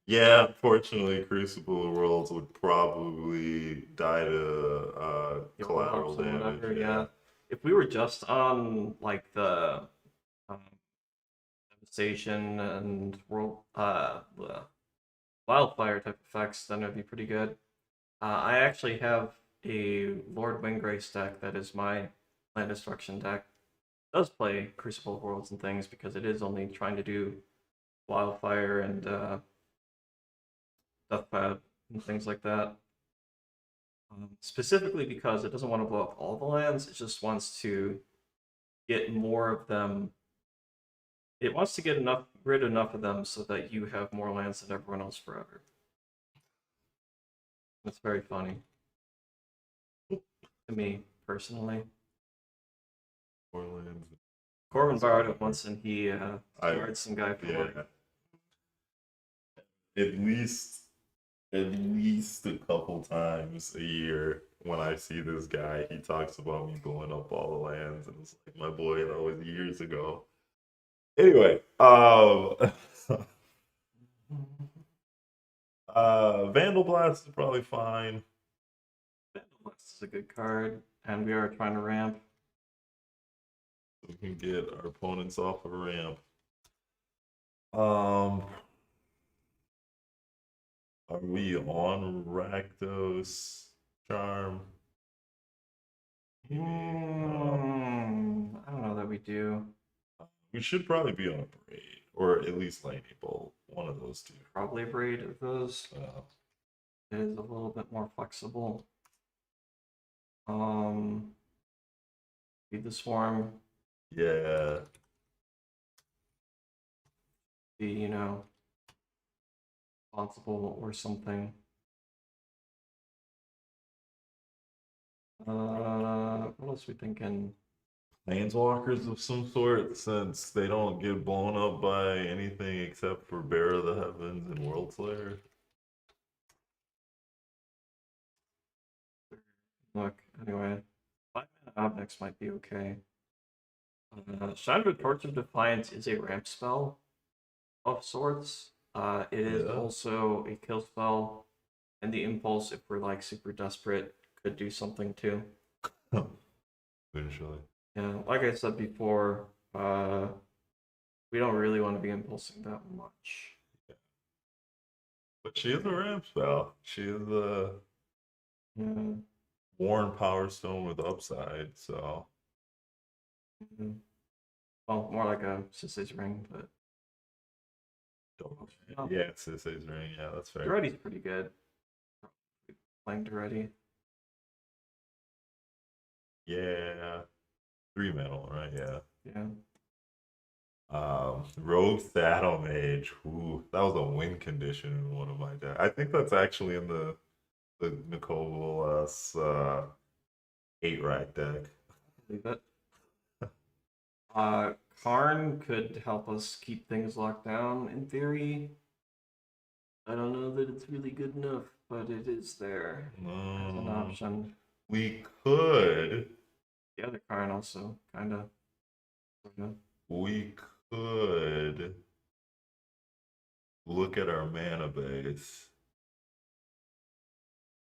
Yeah, unfortunately, Crucible Worlds would probably die to Your collateral ops and damage. whatever, yeah. If we were just on like the um, devastation and the wildfire type effects, then it'd be pretty good. I actually have a Lord Winggrace deck that is my land destruction deck. It does play Crucible Worlds and things because it is only trying to do wildfire and deathpad and things like that. Specifically because it doesn't want to blow up all the lands, it just wants to get more of them. It wants to get rid enough of them so that you have more lands than everyone else forever. That's very funny to me personally. Orleans. Corbyn borrowed it once and he I- scarred some guy for Yeah. life. At least a couple times a year when I see this guy, he talks about me blowing up all the lands, and it's like, my boy, that was years ago. Anyway, Vandal Blast is probably fine. This is a good card, and we are trying to ramp. We can get our opponents off of a ramp. Are we on Rakdos Charm? I don't know that we do. We should probably be on a Braid, or at least Lightning Bolt. One of those two. Probably braid of those. It is a little bit more flexible. Feed the swarm. Yeah. Be, responsible or something. What else we thinking? Planeswalkers of some sort, since they don't get blown up by anything except for Bear of the Heavens and World Slayer. Look, anyway, 5-mana objects might be okay. Chandra Torch of Defiance is a ramp spell of sorts. It is Yeah. also a kill spell, and the impulse, if we're like super desperate, could do something too. Eventually. Yeah, like I said before, we don't really want to be impulsing that much. But she is a ramp spell. She is a Yeah. Worn Power Stone with upside, so. Mhm. Well, more like a Sisay's Ring, but Oh. Yeah, it's Sisay's Ring. Yeah, that's fair. Duretti's pretty good. Playing Duretti. Yeah. 3-mana, right? Yeah. Yeah. Rogue Saddle Mage. Ooh, that was a win condition in one of my decks. I think that's actually in the Nicole 8-rack deck. Leave it. Karn could help us keep things locked down in theory. I don't know that it's really good enough, but it is there as an option. We could. The other Karn also kind of. We could look at our mana base.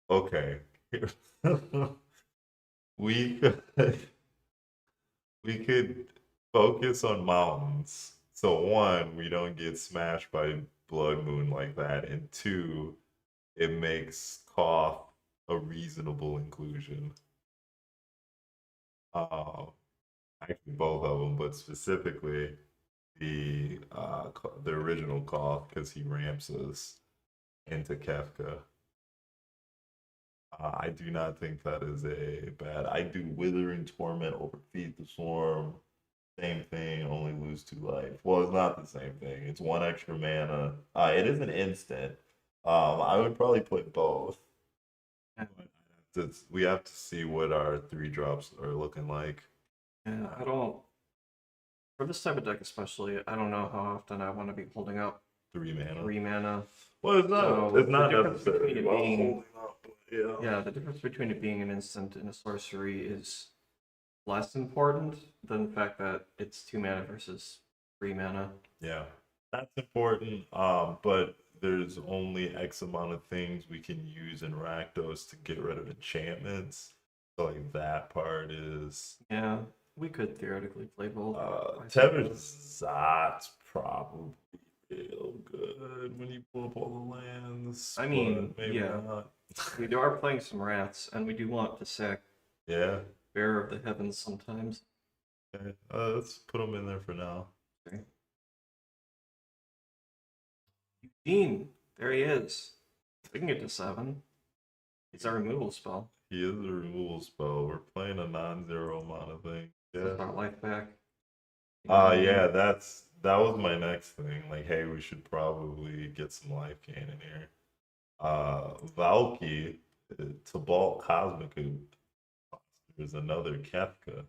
Okay. we could we could focus on mountains. So one, we don't get smashed by Blood Moon like that, and two, it makes Koth a reasonable inclusion. Actually both of them, but specifically the original Koth, because he ramps us into Kefka. I do not think that is a bad. I do Withering Torment over Feed the Swarm. Same thing, only lose 2 life. Well, it's not the same thing. It's 1 extra mana. It is an instant. I would probably put both. We have to see what our 3 drops are looking like. Yeah, I don't. For this type of deck, especially, I don't know how often I want to be holding up 3 mana. 3 mana. Well, it's not. So it's not the difference necessarily between it being- holding up, but yeah. Yeah, the difference between it being an instant and a sorcery is less important than the fact that it's 2 mana versus 3 mana. Yeah. That's important. But there's only X amount of things we can use in Rakdos to get rid of enchantments. So like that part is Yeah, we could theoretically play both. I Tevin's suppose. Zot's probably real good when you pull up all the lands, I mean, but maybe yeah, not. we are playing some rats, and we do want to sack Yeah. Bearer of the Heavens sometimes. Okay. Let's put them in there for now. Okay. Eugene, there he is. We can get to 7. It's a removal spell. He is a removal spell. We're playing a non-zero amount of thing. Plus Yeah. our life back. Yeah, that was my next thing. Like, hey, we should probably get some life cannon here. Valky, Tibalt Cosmic is another Kefka.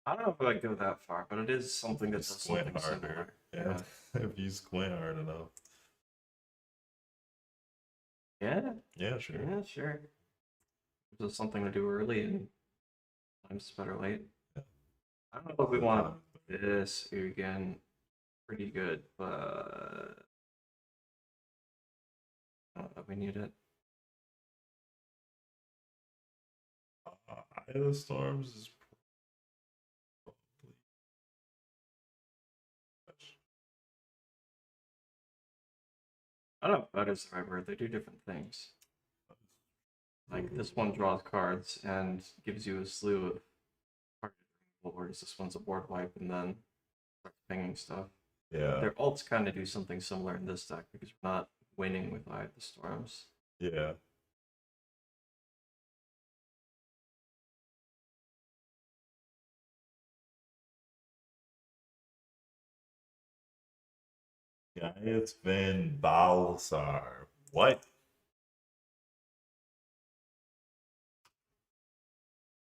I don't know if I'd go that far, but it is something that You does squint something harder. similar. Yeah. If you squint hard enough. Yeah. Yeah, sure. Yeah, sure. If there's something to do early and times better late. Yeah. I don't know if we want this again. Pretty good, but I don't know if we need it. Eye of the Storms is probably. I don't know if that is the right word. They do different things. Like this one draws cards and gives you a slew of cards, whereas this one's a board wipe and then starts pinging stuff. Yeah. Their ults kind of do something similar in this deck because we're not winning with Eye of the Storms. Yeah. Yeah, it's been Balsar. What?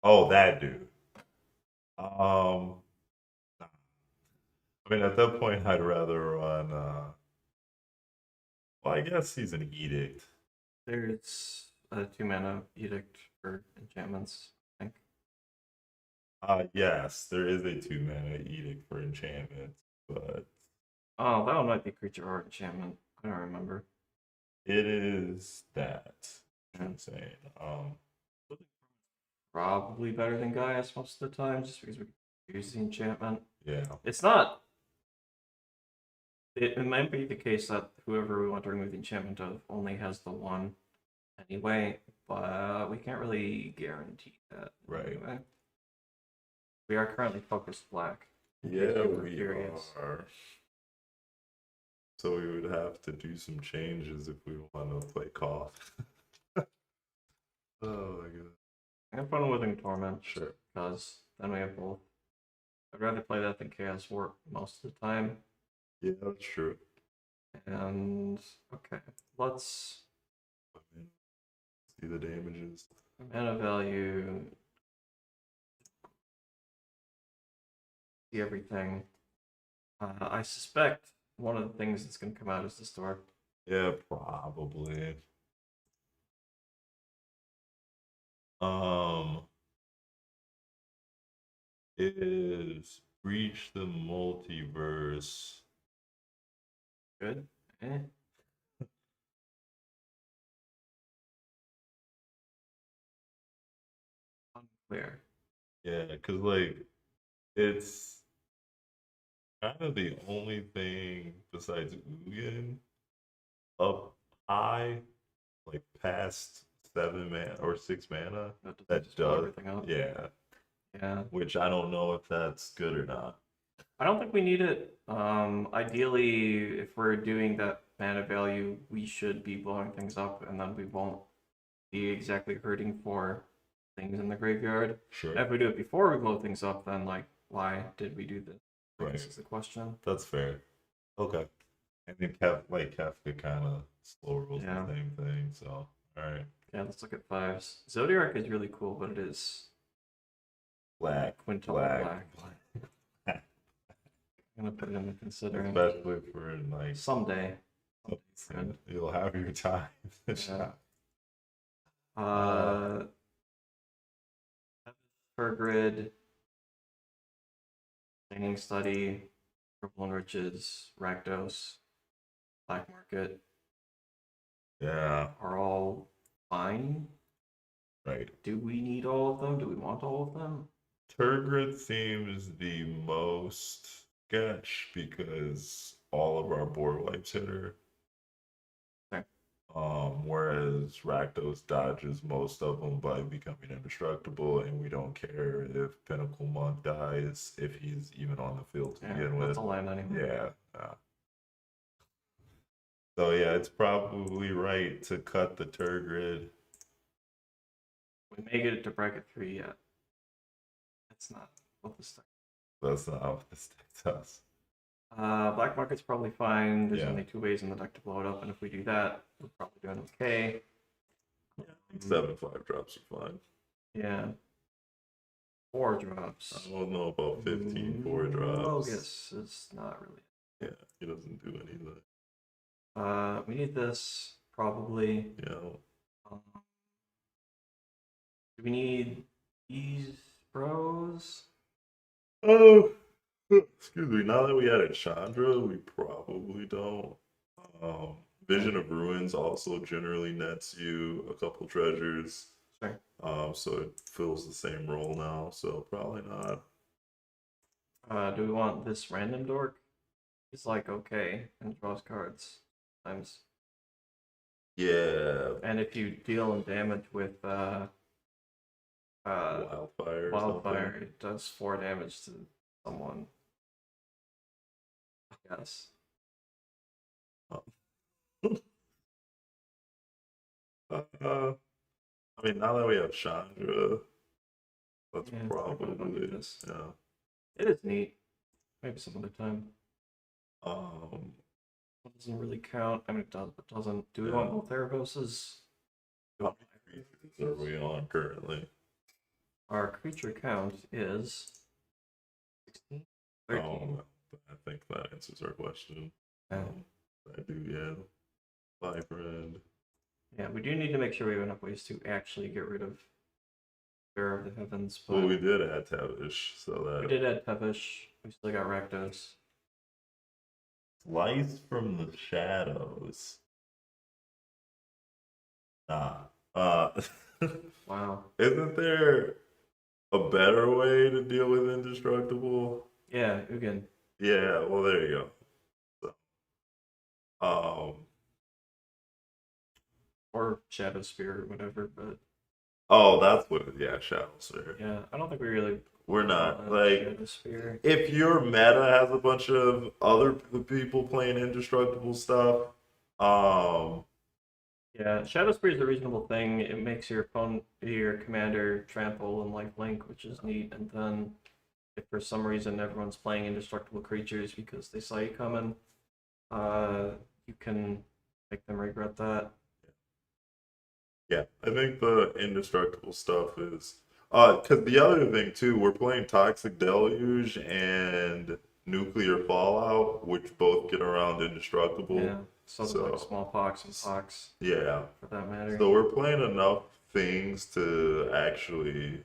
Oh, that dude. Um, I mean, at that point, I'd rather run. Well, I guess he's an edict. There's a 2-mana edict for enchantments, I think. Yes, there is a 2-mana edict for enchantments, but Oh, that one might be creature or enchantment. I don't remember. it is that. Yeah. I'm saying. Probably better than Gaius most of the time, just because we use the enchantment. Yeah. It's not. It might be the case that whoever we want to remove the enchantment of only has the one anyway, but we can't really guarantee that. Right. Anyway. We are currently focused black. Yeah, we are. So we would have to do some changes if we want to play Cough. Oh my god. I'm fun with Torment. Sure. Because then we have both. I'd rather play that than Chaos Warp most of the time. Yeah, that's true. And okay, let's see the damages. mana value. See everything. I suspect one of the things that's going to come out is the store. Yeah, probably. Is Breach the Multiverse Good. Eh. Unclear. Yeah, because like it's kind of the only thing besides Ugin up high, like past 7 mana or 6 mana that just blow does everything up. yeah. Yeah. Which I don't know if that's good or not. I don't think we need it. Ideally, if we're doing that mana value, we should be blowing things up, and then we won't be exactly hurting for things in the graveyard. Sure. And if we do it before we blow things up, then like, why did we do this? Right. This is the question. That's fair. Okay. I think Kefka kind of slow rolls the same thing. So all right. Yeah, let's look at 5s. Zodiac is really cool, but it is black. Black. I'm gonna put it in the considering. Especially for like someday. You'll have your time. Yeah. Per grid. Training study. Purple and Riches, Rakdos, Black Market Yeah, are all fine. right. Do we need all of them? Do we want all of them? Turgid seems the most sketch because all of our board wipes hit her. Okay. Whereas Rakdos dodges most of them by becoming indestructible, and we don't care if Pinnacle Monk dies if he's even on the field to Yeah, begin that's with. a land anyway. Yeah. So yeah, it's probably right to cut the Turgid. We may get it to bracket 3 yet. That's not what this thing. That's not what this deck does. Black Market's probably fine. There's Yeah. only 2 ways in the deck to blow it up, and if we do that, we're probably doing okay. Yeah, I think 7/5 drops are fine. Yeah. 4 drops. I don't know about 15 4 drops. Bogus is not really. Yeah, he doesn't do anything. We need this probably. Yeah. Do we need these bros? Oh, excuse me. Now that we added Chandra, we probably don't. Vision of Ruins also generally nets you a couple treasures. Sure. So it fills the same role now. So probably not. Do we want this random dork? He's like okay and draws cards times. Yeah. And if you deal him damage with Wildfire. Wildfire, it does 4 damage to someone. Yes. I mean, now that we have Chandra, that's Yeah, I probably don't probably do this. yeah. It is neat. Maybe some other time. It doesn't really count. I mean, it does, but doesn't. Do we want both Ereboses? How many creatures are we on currently? Our creature count is 16, 13. Oh, I think that answers our question. Yeah. I do, yeah. Vibrant. Yeah, we do need to make sure we have enough ways to actually get rid of Bear of the Heavens. But Well, we did add Tavish, so that we did add Tevish. We still got Rakdos. Slice from the shadows. Nah. Wow. Isn't there a better way to deal with indestructible? Yeah, Ugin. Yeah, well there you go. So, Or Shadow Spear or whatever, but oh, that's what it, yeah, Shadow Spear. yeah, I don't think we really We're not want like Shadow Spear. if your meta has a bunch of other people playing indestructible stuff, Yeah, Shadow Spear is a reasonable thing. It makes your opponent, your commander, trample and lifelink, which is neat. And then, if for some reason everyone's playing indestructible creatures because they saw you coming, you can make them regret that. yeah, I think the indestructible stuff is because the other thing too, we're playing Toxic Deluge and Nuclear Fallout, which both get around indestructible. Yeah, so does like Smallpox and Pox, Yeah, for that matter. so we're playing enough things to actually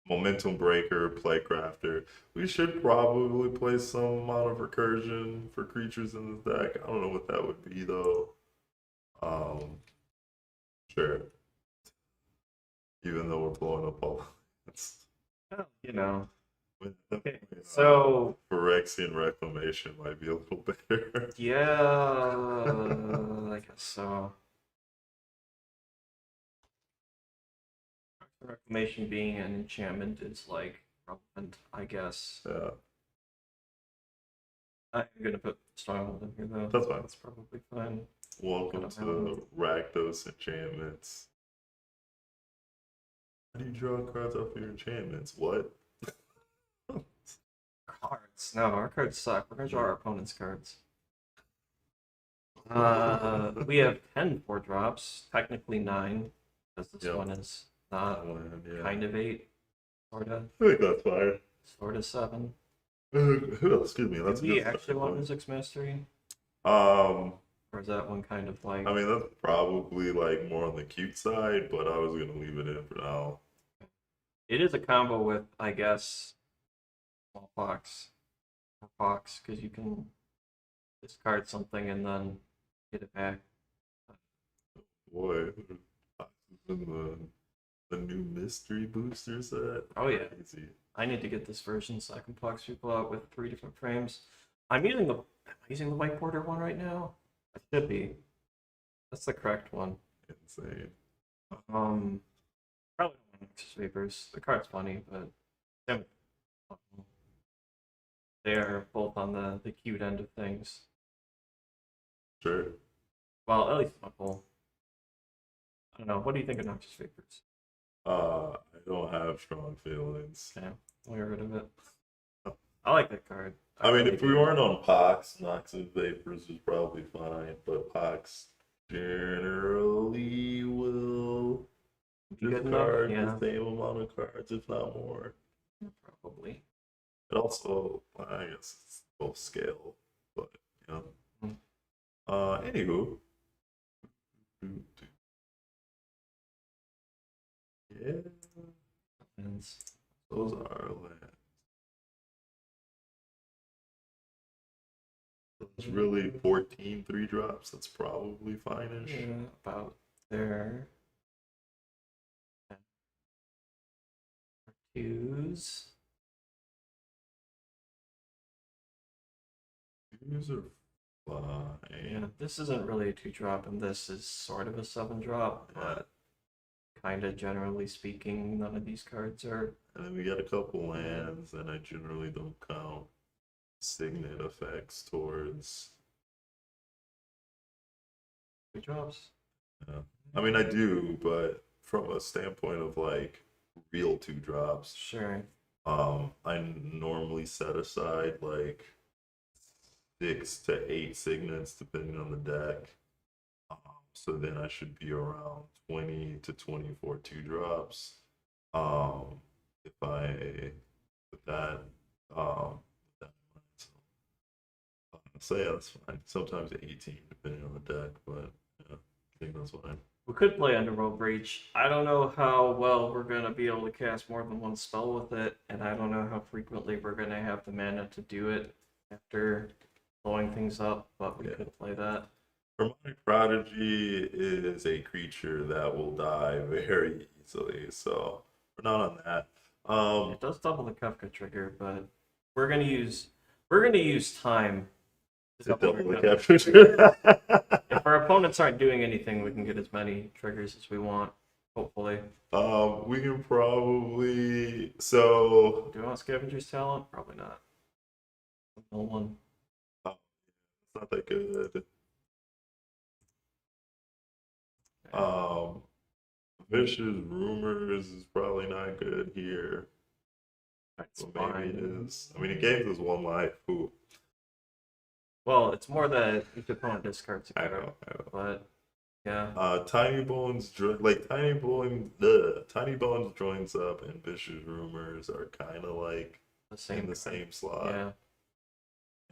Momentum Breaker, Playcrafter. We should probably play some amount of recursion for creatures in this deck. I don't know what that would be though. Sure. Even though we're blowing up all Well, you know. okay. So Phyrexian Reclamation might be a little better. yeah, I guess so. Reclamation being an enchantment is like relevant, I guess. Yeah, I'm gonna put Stronghold in here though. that's fine. That's probably fine. Welcome to Rakdos Enchantments. How do you draw cards off your enchantments? What? Cards. No, our cards suck. We're gonna draw our opponent's cards. We have 10 4-drops, technically 9, because this Yep. one is not Yeah. kind of 8, sorta, I think that's fine. sorta 7. Excuse me. Do That's we good actually stuff. want Music's Mastery? Um, Or is that one kind of like... I mean that's probably like more on the cute side, but I was gonna leave it in for now. It is a combo with, I guess, Smallpox. for Fox because you can discard something and then get it back. Boy, the new mystery booster set. Oh yeah, Crazy. I need to get this version so I can box people out with 3 different frames. I'm using the white border one right now. I should be. That's the correct one. Insane. Probably don't want Nexus Vapors. The card's funny, but damn, they are both on the cute end of things. Sure. Well, at least Knuckle. I don't know. What do you think of Noxious Vapors? I don't have strong feelings. Okay, we'll get rid of it. I like that card. I mean, really if we do. weren't on Pox, Noxious Vapors is probably fine, but Pox generally will Good enough, discard yeah. the same amount of cards, if not more. Probably. It also, I guess it's both scale, but you know. Mhm. Anywho. Yeah, And those are lands. It's really 14 3-drops. That's probably fine-ish. yeah, about there. Twos. These are fine. Yeah, this isn't really a 2-drop, and this is sort of a 7-drop, but kind of generally speaking, none of these cards are. And then we got a couple lands, and I generally don't count signet effects towards. 2-drops. I mean, I do, but from a standpoint of like real 2-drops, Sure. I normally set aside like 6 to 8 signets depending on the deck. So then I should be around 20 to 24 2-drops. If I with that, with that in mind. So yeah, that's fine. Sometimes 18 depending on the deck, but yeah, I think that's fine. We could play Underworld Breach. I don't know how well we're going to be able to cast more than one spell with it, and I don't know how frequently we're going to have the mana to do it after blowing things up, but we could play that. Harmonic Prodigy is a creature that will die very easily, so we're not on that. It does double the Kefka trigger, but we're gonna use time To double the Kefka. capture trigger. If our opponents aren't doing anything, we can get as many triggers as we want. Hopefully. We can probably so. Do we want Scavenger's Talent? Probably not. No one. It's not that good. Vicious Rumors is probably not good here. That's So maybe it fine. is. I mean, it gains us 1 life. Ooh, Well, it's more that each opponent discards a I card. know. But yeah. Tiny Bones Tiny Bones joins up, and Vicious Rumors are kind of like The same in the card. same slot. Yeah.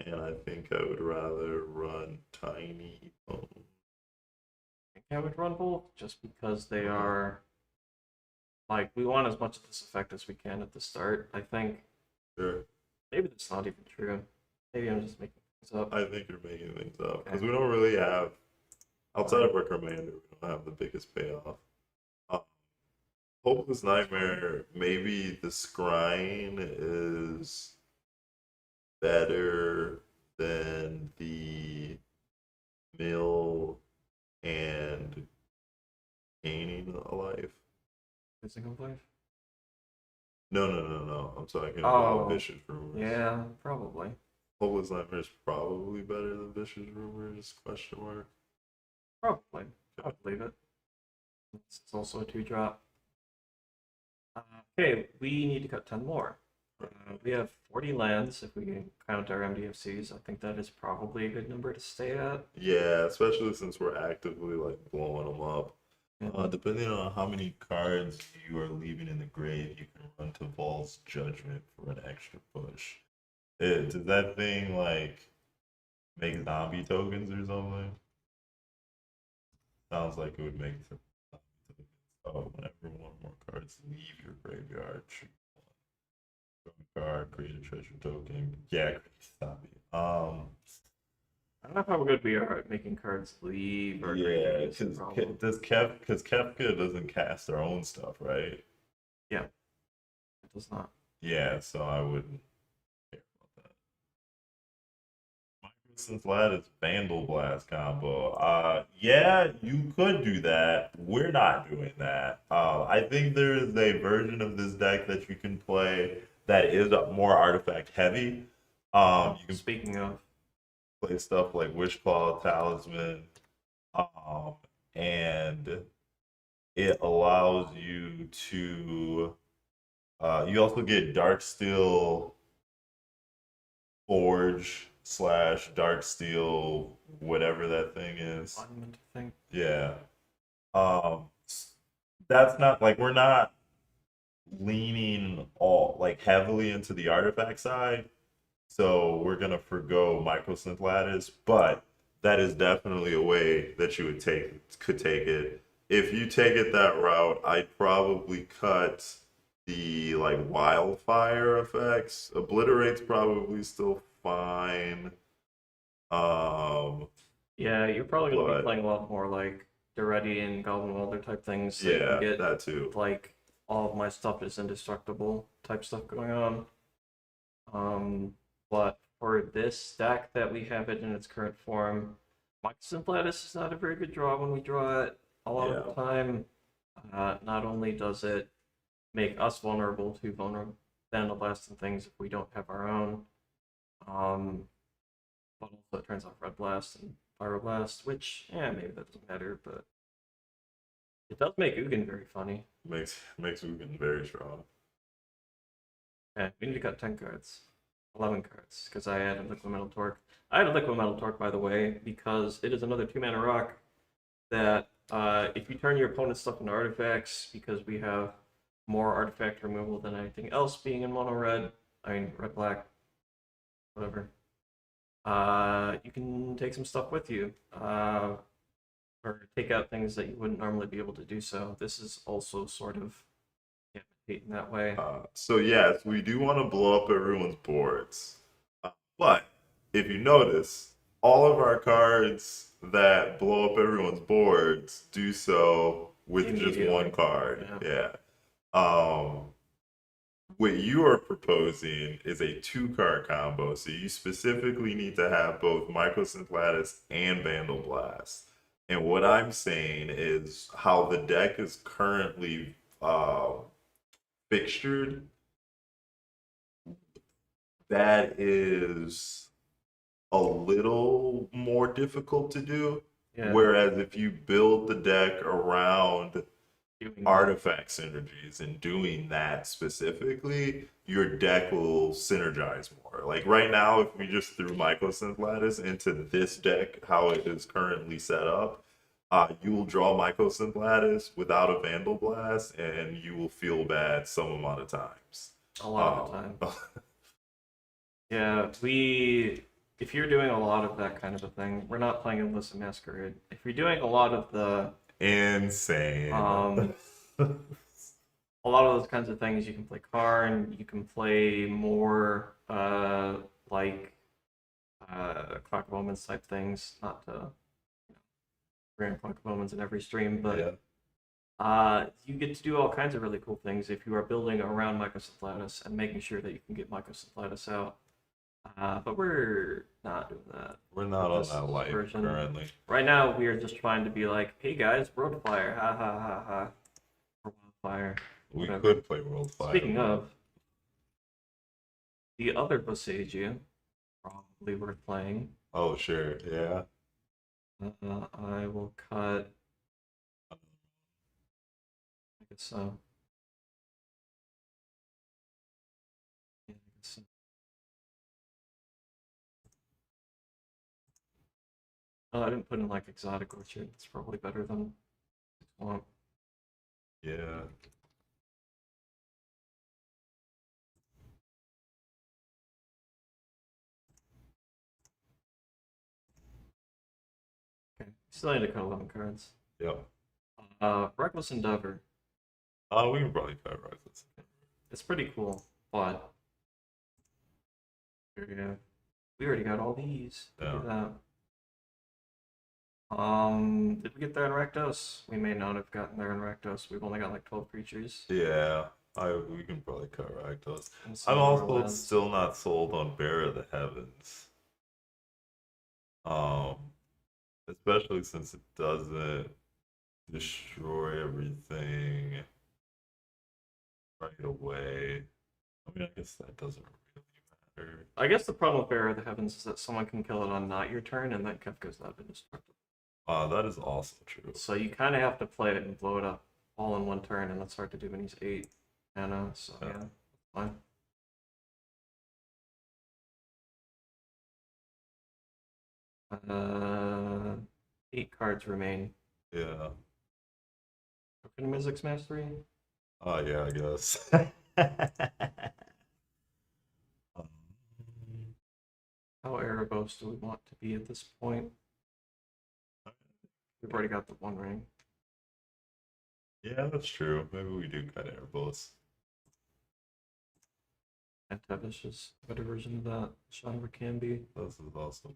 And I think I would rather run Tiny Bones. I think I would run both just because they are like we want as much of this effect as we can at the start. I think Sure. maybe that's not even true. Maybe I'm just making things up. I think you're making things up because Okay. we don't really have, outside of our commander, we don't have the biggest payoff. Hopeless Nightmare, maybe the scrying is better than the mill and gaining a life. Physical life? No. I'm talking Oh, about Vicious Rumors. yeah, probably. Hopeless Nightmare is probably better than Vicious Rumors? Question mark. Probably. I'll believe it. It's also a 2-drop. Okay, we need to cut 10 more. We have 40 lands if we can count our MDFCs. I think that is probably a good number to stay at. Yeah, especially since we're actively like blowing them up. Depending on how many cards you are leaving in the grave, you can run to Vol's Judgment for an extra push. Does that thing like make zombie tokens or something? Sounds like it would make some zombie tokens. Oh, whenever one or more cards leave your graveyard, Card, create a treasure token. Yeah, stop it. I don't know how good we are at making cards leave or Yeah, is the problem. because Kefka doesn't cast their own stuff, right? Yeah, it does not. Yeah, so I wouldn't care about that. Microsynth Lattice Vandal Blast combo. Yeah, you could do that. We're not doing that. I think there's a version of this deck that you can play that is more artifact heavy. You can Speaking of, play stuff like Wishclaw, Talisman, um, and it allows you to. You also get Darksteel Forge slash Darksteel, whatever that thing is. monument thing. Yeah. Um, that's not like we're not leaning all like heavily into the artifact side. So we're gonna forgo Microsynth Lattice, but that is definitely a way that you could take it. If you take it that route, I'd probably cut the like wildfire effects. Obliterate's probably still fine. Um, Yeah, you're probably going to be but playing a lot more like Duretti and Goblin Welder type things, so you can yeah, get that too. like all of my stuff is indestructible type stuff going on. But for this deck that we have it in its current form, Microsynth Lattice is not a very good draw when we draw it a lot of the time. Not only does it make us vulnerable to vulnerable Vandal Blast and things if we don't have our own, but also it turns off Red Blast and Pyroblast, which, yeah, maybe that doesn't matter, but it does make Ugin very funny. Makes Ugin very strong. Okay, we need to cut 10 cards. 11 cards, because I added Liquid Metal Torque. I added Liquid Metal Torque, by the way, because it is another 2-mana rock that if you turn your opponent's stuff into artifacts, because we have more artifact removal than anything else being in mono red, I mean red black, whatever, you can take some stuff with you. Or take out things that you wouldn't normally be able to do so. This is also sort of in that way. So yes, we do want to blow up everyone's boards, but if you notice, all of our cards that blow up everyone's boards do so with just one card. Yeah. What you are proposing is a 2-card combo, so you specifically need to have both Microsynth Lattice and Vandal Blast. And what I'm saying is how the deck is currently fixtured, that is a little more difficult to do. Yeah. Whereas if you build the deck around artifact synergies and doing that specifically, your deck will synergize more. Like right now, if we just threw Microsynth Lattice into this deck, how it is currently set up, you will draw Microsynth Lattice without a Vandal Blast, and you will feel bad some amount of times. A lot of the time. Yeah, if you're doing a lot of that kind of a thing, we're not playing Illicit Masquerade. If you're doing a lot of the insane, a lot of those kinds of things, you can play Karn, you can play more like Clock of Omens type things, not to bring Clock of Omens in every stream, but you get to do all kinds of really cool things if you are building around Microsynth Lattice and making sure that you can get Microsynth Lattice out. But we're not doing that. We're not on that life currently. Right now, we are just trying to be like, hey guys, Worldfire, ha ha ha ha. Or Wildfire. We could play Worldfire. Speaking of, the other Boseiju, probably worth playing. Oh, sure, yeah. I will cut. I guess so. Yeah, I guess so. I didn't put in like Exotic Orchard. It's probably better than Swamp. Yeah. Okay, still need to cut 11 cards. Yep. Reckless Endeavor. We can probably cut Reckless. It's pretty cool, but Yeah. We already got all these. Yeah. Look at that. Did we get there in Rakdos? We may not have gotten there in Rakdos. We've only got like 12 creatures. Yeah, we can probably correct those. And some I'm more also lands. still not sold on Bear of the Heavens. Um, especially since it doesn't destroy everything right away. I mean, I guess that doesn't really matter. I guess the problem with Bearer of the Heavens is that someone can kill it on not your turn, and then Kefka's not indestructible. That is also true. So you kind of have to play it and blow it up all in one turn, and that's hard to do when he's 8 mana. So yeah, fine. Uh, 8 cards remain. Yeah. Can Mizzix Mastery? Oh, yeah, I guess. How Erebos do we want to be at this point? We've already got the 1 ring. Yeah, that's true. Maybe we do cut Erebos. Antevish is a better version of that. Chandra can be. This is awesome.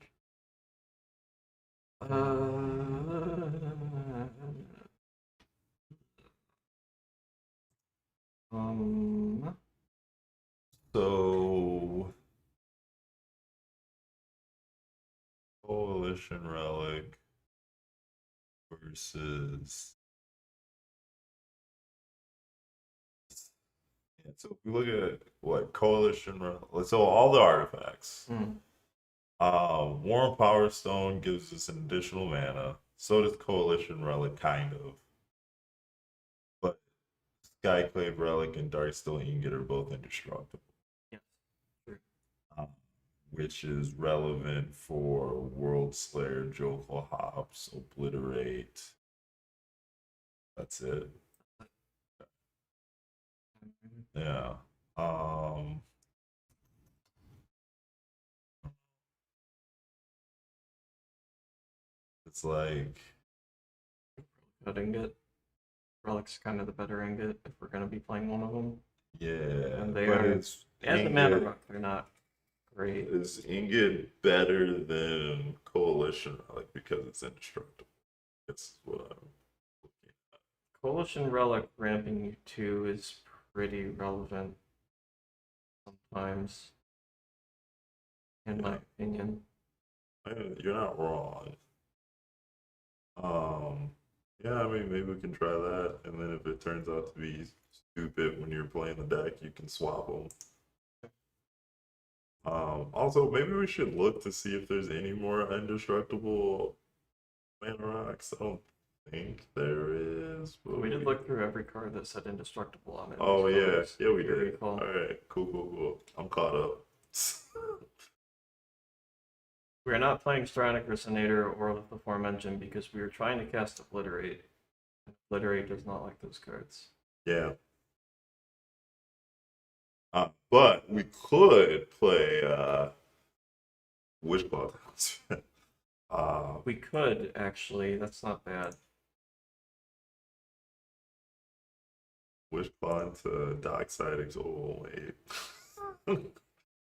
So, Coalition Relic versus. Yeah, so if we look at what Coalition Relic, so all the artifacts. Warm Power Stone gives us an additional mana. So does Coalition Relic, kind of. But Skyclave Relic and Darksteel Ingot are both indestructible. Yeah, sure. Which is relevant for World Slayer, Jokel Hops, Obliterate. That's it. Yeah. It's like That ingot. Relic's kind of the better ingot if we're going to be playing one of them. yeah, And they but are, it's as a mana rock, they're not great. Is Ingot better than Coalition Relic because it's indestructible? That's what I'm looking at. Coalition Relic ramping you 2 is pretty relevant sometimes, in my opinion. You're not wrong. Yeah, I mean, maybe we can try that, and then if it turns out to be stupid when you're playing the deck, you can swap them. Also, maybe we should look to see if there's any more indestructible mana rocks. I don't think there is. But We did look through every card that said indestructible on it. Oh yeah, yeah we Very did. cool. All right, cool. I'm caught up. We are not playing Stranic Resonator or the Form Engine because we were trying to cast Obliterate. Obliterate does not like those cards. Yeah. But we could play Wishclaw. We could, actually. That's not bad. Wishclaw into Dockside Exalt.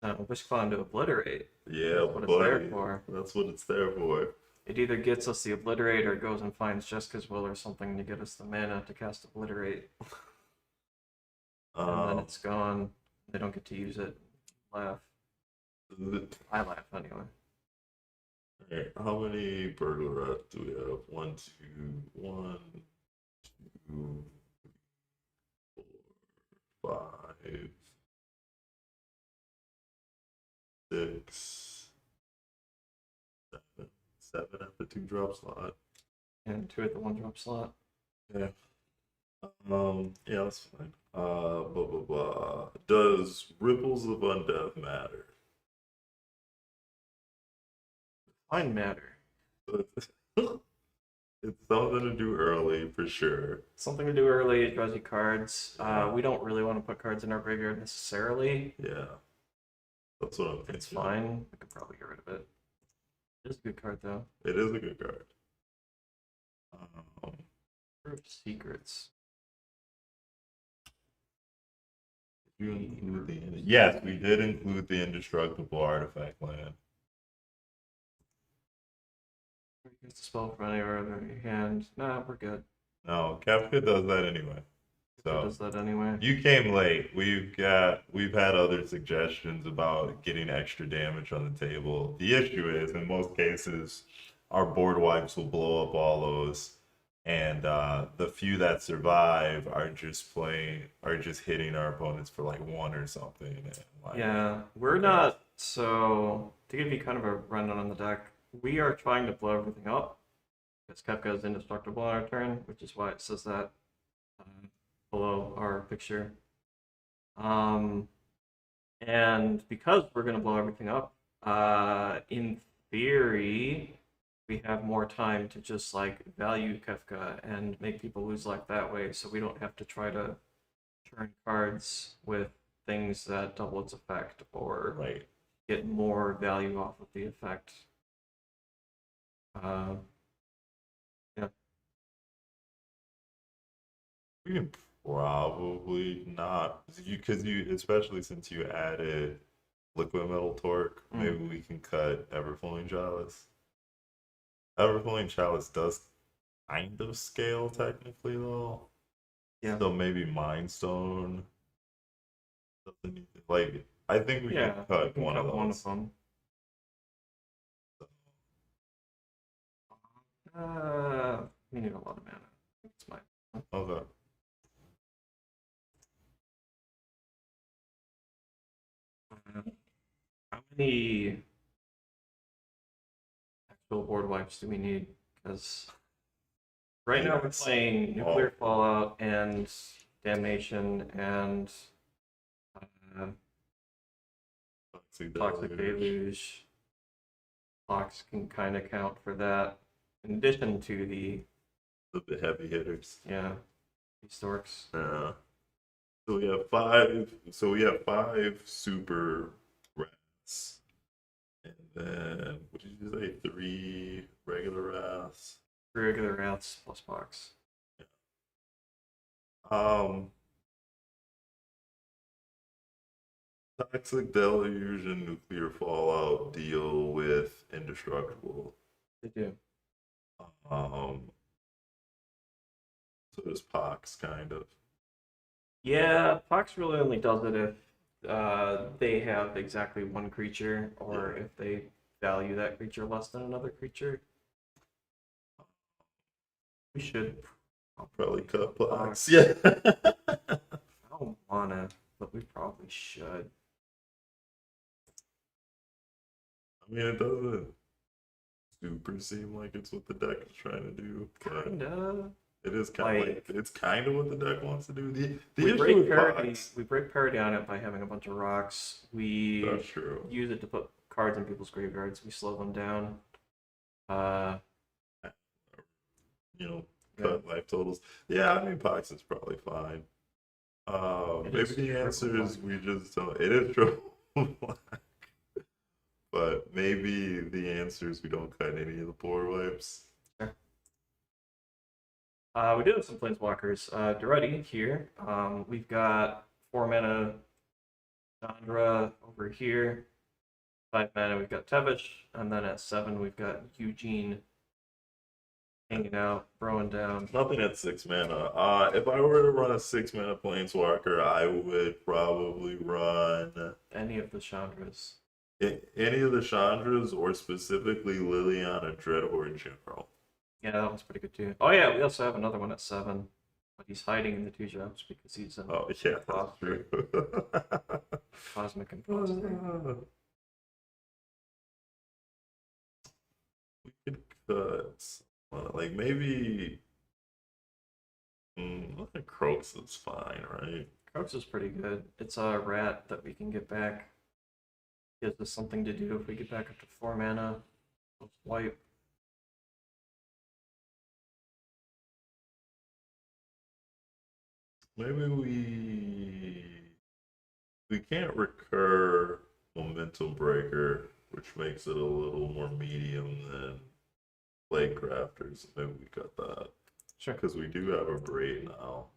Wishclaw to Obliterate. Yeah, That's what buddy. it's there for. That's what it's there for. It either gets us the Obliterate or goes and finds Jessica's Will or something to get us the mana to cast Obliterate. And then it's gone. They don't get to use it. Laugh. I laugh anyway. Alright, how many burglar rats do we have? 1, 2, 4, 5, 6, 7. 7 at the 2-drop slot. And 2 at the 1-drop slot. Yeah. Yeah, that's fine. Blah blah blah. Does Ripples of Undeath matter? Fine matter. It's something to do early for sure. Something to do early, it draws you cards. We don't really want to put cards in our graveyard necessarily. Yeah. That's what I'm thinking. It's fine. We could probably get rid of it. It is a good card, though. It is a good card. Secrets. You include yes, we did include the indestructible artifact land. Use the spell from anywhere in your hand. Nah, we're good. No, Kefka does that anyway. It So does that anyway. you came late. We've had other suggestions about getting extra damage on the table. The issue is, in most cases, our board wipes will blow up all those, and the few that survive are just hitting our opponents for like one or something. And, like, Yeah, we're not. So to give you kind of a rundown on the deck, we are trying to blow everything up because Kefka is indestructible on our turn, which is why it says that below our picture. And because we're going to blow everything up, in theory, we have more time to just like value Kefka and make people lose life that way, so we don't have to try to turn cards with things that double its effect or right. get more value off of the effect. Yeah. We can probably not, because you, especially since you added liquid metal torque, maybe we can cut Everflowing Chalice. Everflowing Chalice does kind of scale technically though. Yeah. So maybe Mind Stone doesn't need like I think we can cut one of those. One of them. We need a lot of mana. It's my. Okay. How many actual board wipes do we need? Because right now we're playing Nuclear Fallout and Damnation and Toxic Deluge. Clocks can kind of count for that. In addition to the heavy hitters. Yeah. These storks. Yeah. So we have five. So we have 5 super rats, and then what did you say? 3 regular rats. 3 regular rats plus box. Yeah. Toxic Deluge and Nuclear Fallout deal with indestructible. They do. So does Pox kind of. Yeah, Pox really only does it if they have exactly one creature, or if they value that creature less than another creature. We should probably cut Pox. Yeah. I don't wanna, but we probably should. I mean, it doesn't super seem like it's what the deck is trying to do. Kinda. It is kind of like it's kind of what the deck wants to do. The we issue break with parity. Pox, We break parity on it by having a bunch of rocks. We that's true. use it to put cards in people's graveyards. We slow them down. Cut life totals. Yeah, I mean, Pox is probably fine. Maybe the answer is we just don't. It is true. But maybe the answer is we don't cut any of the board wipes. Sure. We do have some planeswalkers. Duretti here. We've got 4 mana Chandra over here. 5 mana, we've got Tevish. And then at 7, we've got Eugene hanging out, throwing down. Nothing at 6 mana. If I were to run a 6 mana planeswalker, I would probably run any of the Chandras. Any of the Chandras, or specifically Liliana Dreadhorde General. Yeah, that one's pretty good too. Oh yeah, we also have another one at 7, but he's hiding in the 2 drops because he's in. Oh yeah, that's true. Cosmic Imposter. We could cut like maybe. I think Croaks is fine, right? Croaks is pretty good. It's a rat that we can get back. Gives us something to do if we get back up to 4 mana. Let's wipe. Maybe we can't recur Momentum Breaker, which makes it a little more medium than Plague Crafters. Maybe we cut that. Sure. Because we do have a braid now.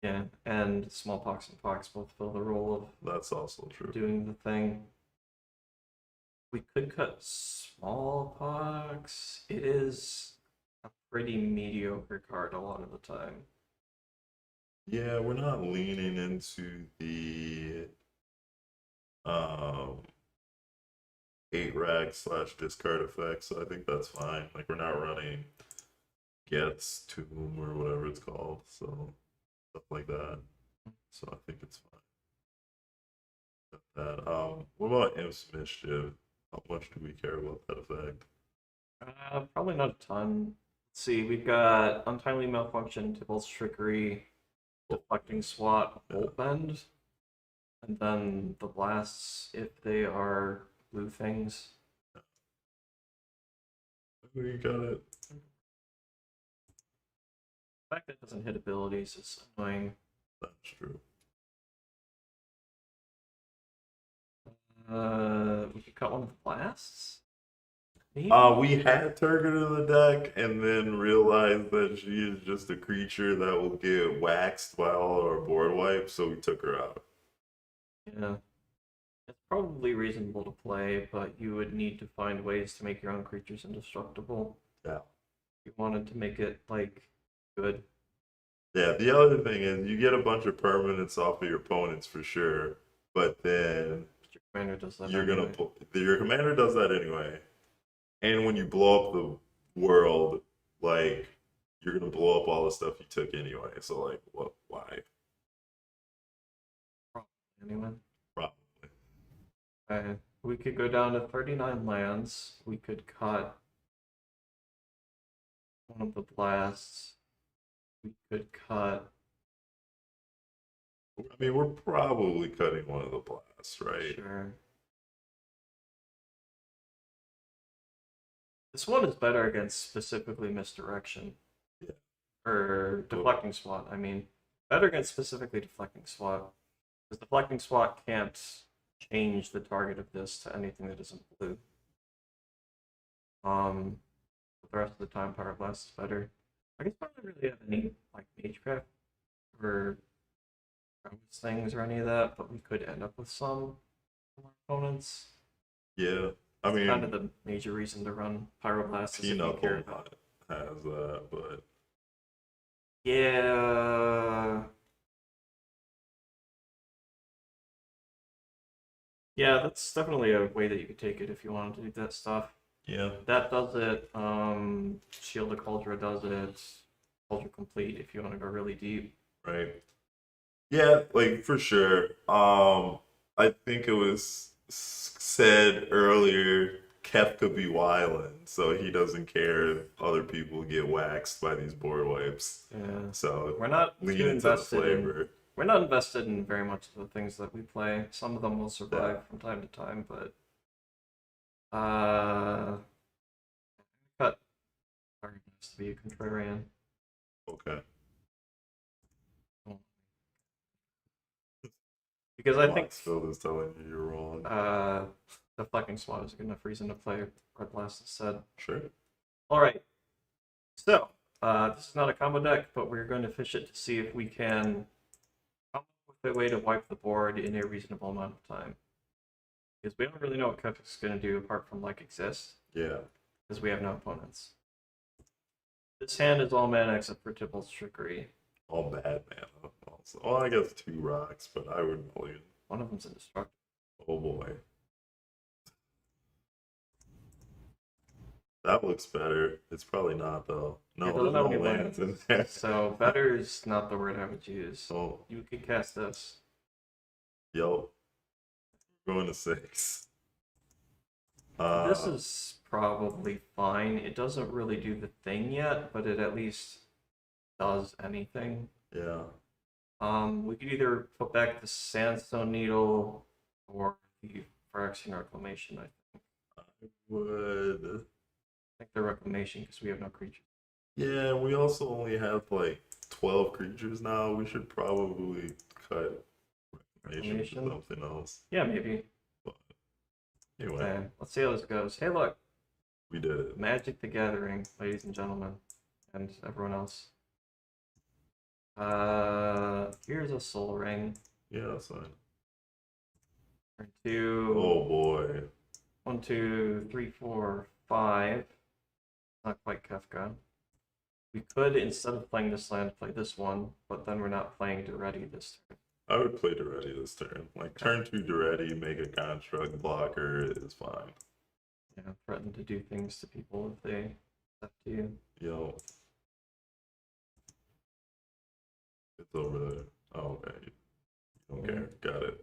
Yeah, and smallpox and pox both fill the role That's also of true. doing the thing. We could cut smallpox. It is a pretty mediocre card a lot of the time. Yeah, we're not leaning into the um 8 rack slash discard effect, so I think that's fine. Like we're not running gets tomb or whatever it's called, so stuff like that. So I think it's fine. That what about Imp's Mischief? How much do we care about that effect? Probably not a ton. Let's see, we've got Untimely Malfunction, Tibble's Trickery, Deflecting Swat, Yeah. Bolt Bend, and then the blasts if they are blue things. We got it. The fact that it doesn't hit abilities is annoying. That's true. We could cut one of the blasts? Maybe? We had Turgot in the deck and then realized that she is just a creature that will get waxed by all our board wipes, so we took her out. Yeah. It's probably reasonable to play, but you would need to find ways to make your own creatures indestructible. Yeah. You wanted to make it, like, good. Yeah, the other thing is you get a bunch of permanents off of your opponents for sure, but then But your commander does that you're anyway. your commander does that anyway. And when you blow up the world, like you're gonna blow up all the stuff you took anyway. So like, what? Why? Probably anyway. Probably. We could go down to 39 lands. We could cut one of the blasts. We could cut. I mean, we're probably cutting one of the blasts, right? Sure. This one is better against specifically misdirection. Yeah. Or deflecting swat, I mean. Better against specifically deflecting swat. Because deflecting swat can't change the target of this to anything that isn't blue. But the rest of the time, Power Blast is better. I guess I don't really have any like Magecraft or things or any of that, but we could end up with some from our opponents. Yeah. I It's mean, kind of the major reason to run Pyroblast is if you care about. has that, but Yeah. Yeah, that's definitely a way that you could take it if you wanted to do that stuff. yeah. That does it. Shield of Cauldra does it. Cauldra Complete if you want to go really deep. Right. Yeah, like for sure. I think it was said earlier, Kefka be wildin', so he doesn't care if other people get waxed by these board wipes. Yeah. So We're not lean too into the invested in flavor. we're not invested in very much of the things that we play. Some of them will survive Yeah. from time to time, but cut Target has to be a contrarian. Okay. Because I think Phil is telling you you're wrong. deflecting swat is a good enough reason to play Red Blast instead. Sure. Alright. So, this is not a combo deck, but we're going to fish it to see if we can come up with a way to wipe the board in a reasonable amount of time. Because we don't really know what Kefka's going to do apart from like exist, Yeah. because we have no opponents. This hand is all mana except for Tibble's Trickery. All bad mana. Also. Well, I guess 2 rocks, but I wouldn't believe. One of them's indestructible. Oh boy. That looks better. It's probably not though. No, It there's doesn't have no any lands in there. So better is not the word I would use. Oh, You could cast this. yo. We're going to 6. This is probably fine. It doesn't really do the thing yet, but it at least does anything. Yeah. We could either put back the Sandstone Needle or the Phyrexian Reclamation, I think. I would. I think the Reclamation because we have no creatures. Yeah, we also only have like 12 creatures now. We should probably cut Reclamation for something else. Yeah, maybe. But anyway, Okay, let's see how this goes. Hey, look. we did it. Magic the Gathering, ladies and gentlemen, and everyone else. Here's a soul ring. Yeah, that's fine. Turn 2. Oh boy. 1, 2, 3, 4, 5. Not quite Kefka. We could, instead of playing this land, play this one, but then we're not playing Duretti this turn. I would play Duretti this turn. Like, turn 2 Duretti, make a construct blocker is fine. Yeah, threaten to do things to people if they step to you. Yo. It's over there. Oh, okay. You don't care. Got it.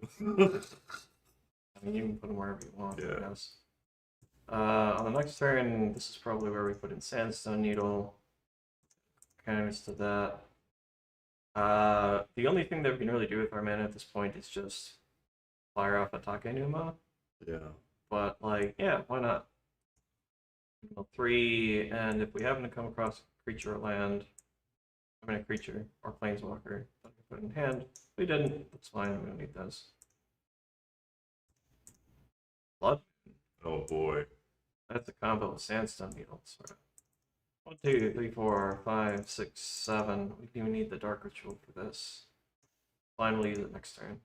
I mean, you can put them wherever you want, Yeah. I guess. On the next turn, this is probably where we put in Sandstone Needle. Counters to that. The only thing that we can really do with our mana at this point is just fire off Atake Numa. Yeah. But, like, yeah, why not? 3, and if we happen to come across a creature or land, I mean a creature or planeswalker that we put in hand, we didn't, that's fine, we don't need those. Blood. Oh boy. That's a combo with Sandstone Needle. Sort of. 1, 2, 3, 4, 5, 6, 7. We do need the Dark Ritual for this. Fine, we'll use it next turn.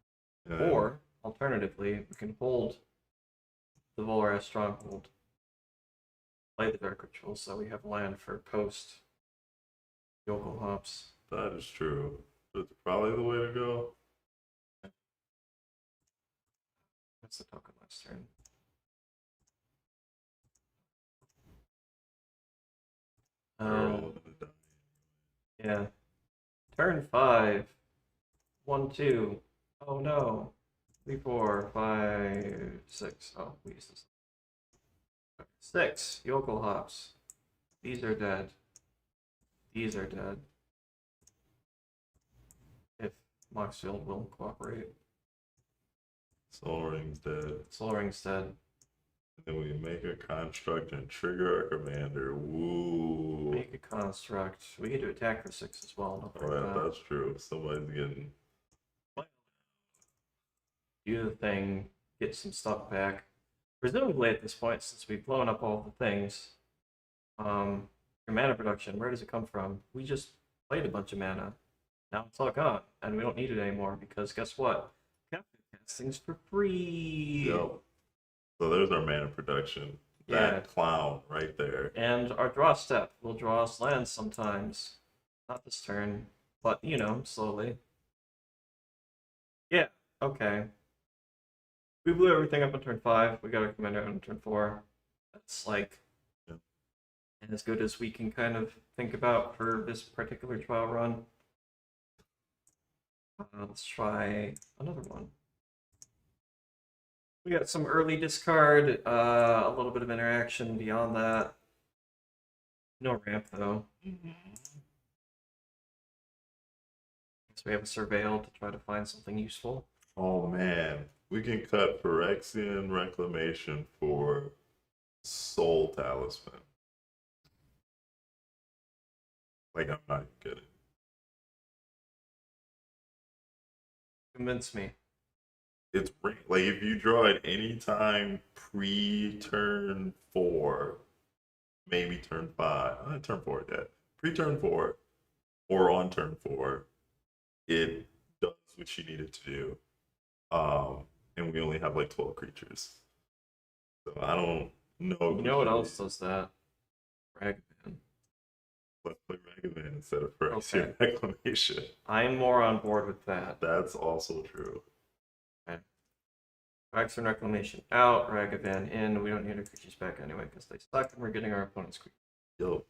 Yeah. Or, alternatively, we can hold the Volrath Stronghold, play the Dark Ritual, so we have land for post Yokel Hops. That is true. That's probably the way to go. That's the token last turn. They're all gonna die. Yeah. Turn 5. 1, 2. Oh no. 3, 4, 5, 6. Oh, we use this. 6. Yokel Hops. These are dead. These are dead. If Moxfield will cooperate. Soul Ring's dead. Soul Ring's dead. And then we make a construct and trigger our commander. Woo. Make a construct. We get to attack for 6 as well. Don't Oh, forget yeah, that. that's true. Somebody's getting. Do the thing, get some stuff back. Presumably at this point, since we've blown up all the things, your mana production, where does it come from? We just played a bunch of mana. Now it's all gone, and we don't need it anymore because guess what? Kefka gets things for free. Yep. So there's our mana production. Yeah. That clown right there. And our draw step will draw us lands sometimes. Not this turn, but you know, slowly. Yeah, okay. We blew everything up on turn 5. We got our commander on turn 4. That's like as good as we can kind of think about for this particular trial run. Let's try another one. We got some early discard, a little bit of interaction beyond that. No ramp though. So we have a surveil to try to find something useful. Oh man. We can cut Phyrexian Reclamation for Soul Talisman. Like, I'm not kidding. Convince me. It's like if you draw it anytime pre-turn 4, maybe turn 5, turn 4 dead. Pre-turn 4 or on turn 4, it does what you need it to do. And we only have like 12 creatures. So I don't know. You know what else does that? Ragavan. Let's play Ragavan instead of Phyrexian Reclamation. I am more on board with that. That's also true. Phyrexian Reclamation out, Ragavan in. We don't need our creatures back anyway because they suck and we're getting our opponent's creatures. Yo.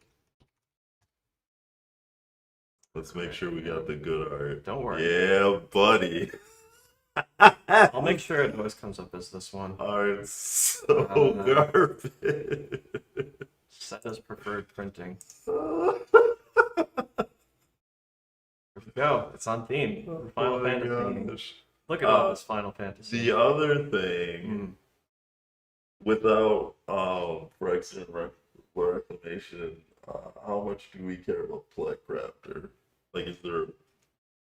Let's make sure we got the good art. Don't worry. Yeah, buddy. I'll make sure it always comes up as this one. Art's so garbage. Set as preferred printing. Oh Here we go. It's on theme. Final my Fantasy. gosh. Look at all this Final Fantasy. The other thing, without Phyrexian Reclamation, how much do we care about Plek Raptor? Like, is there a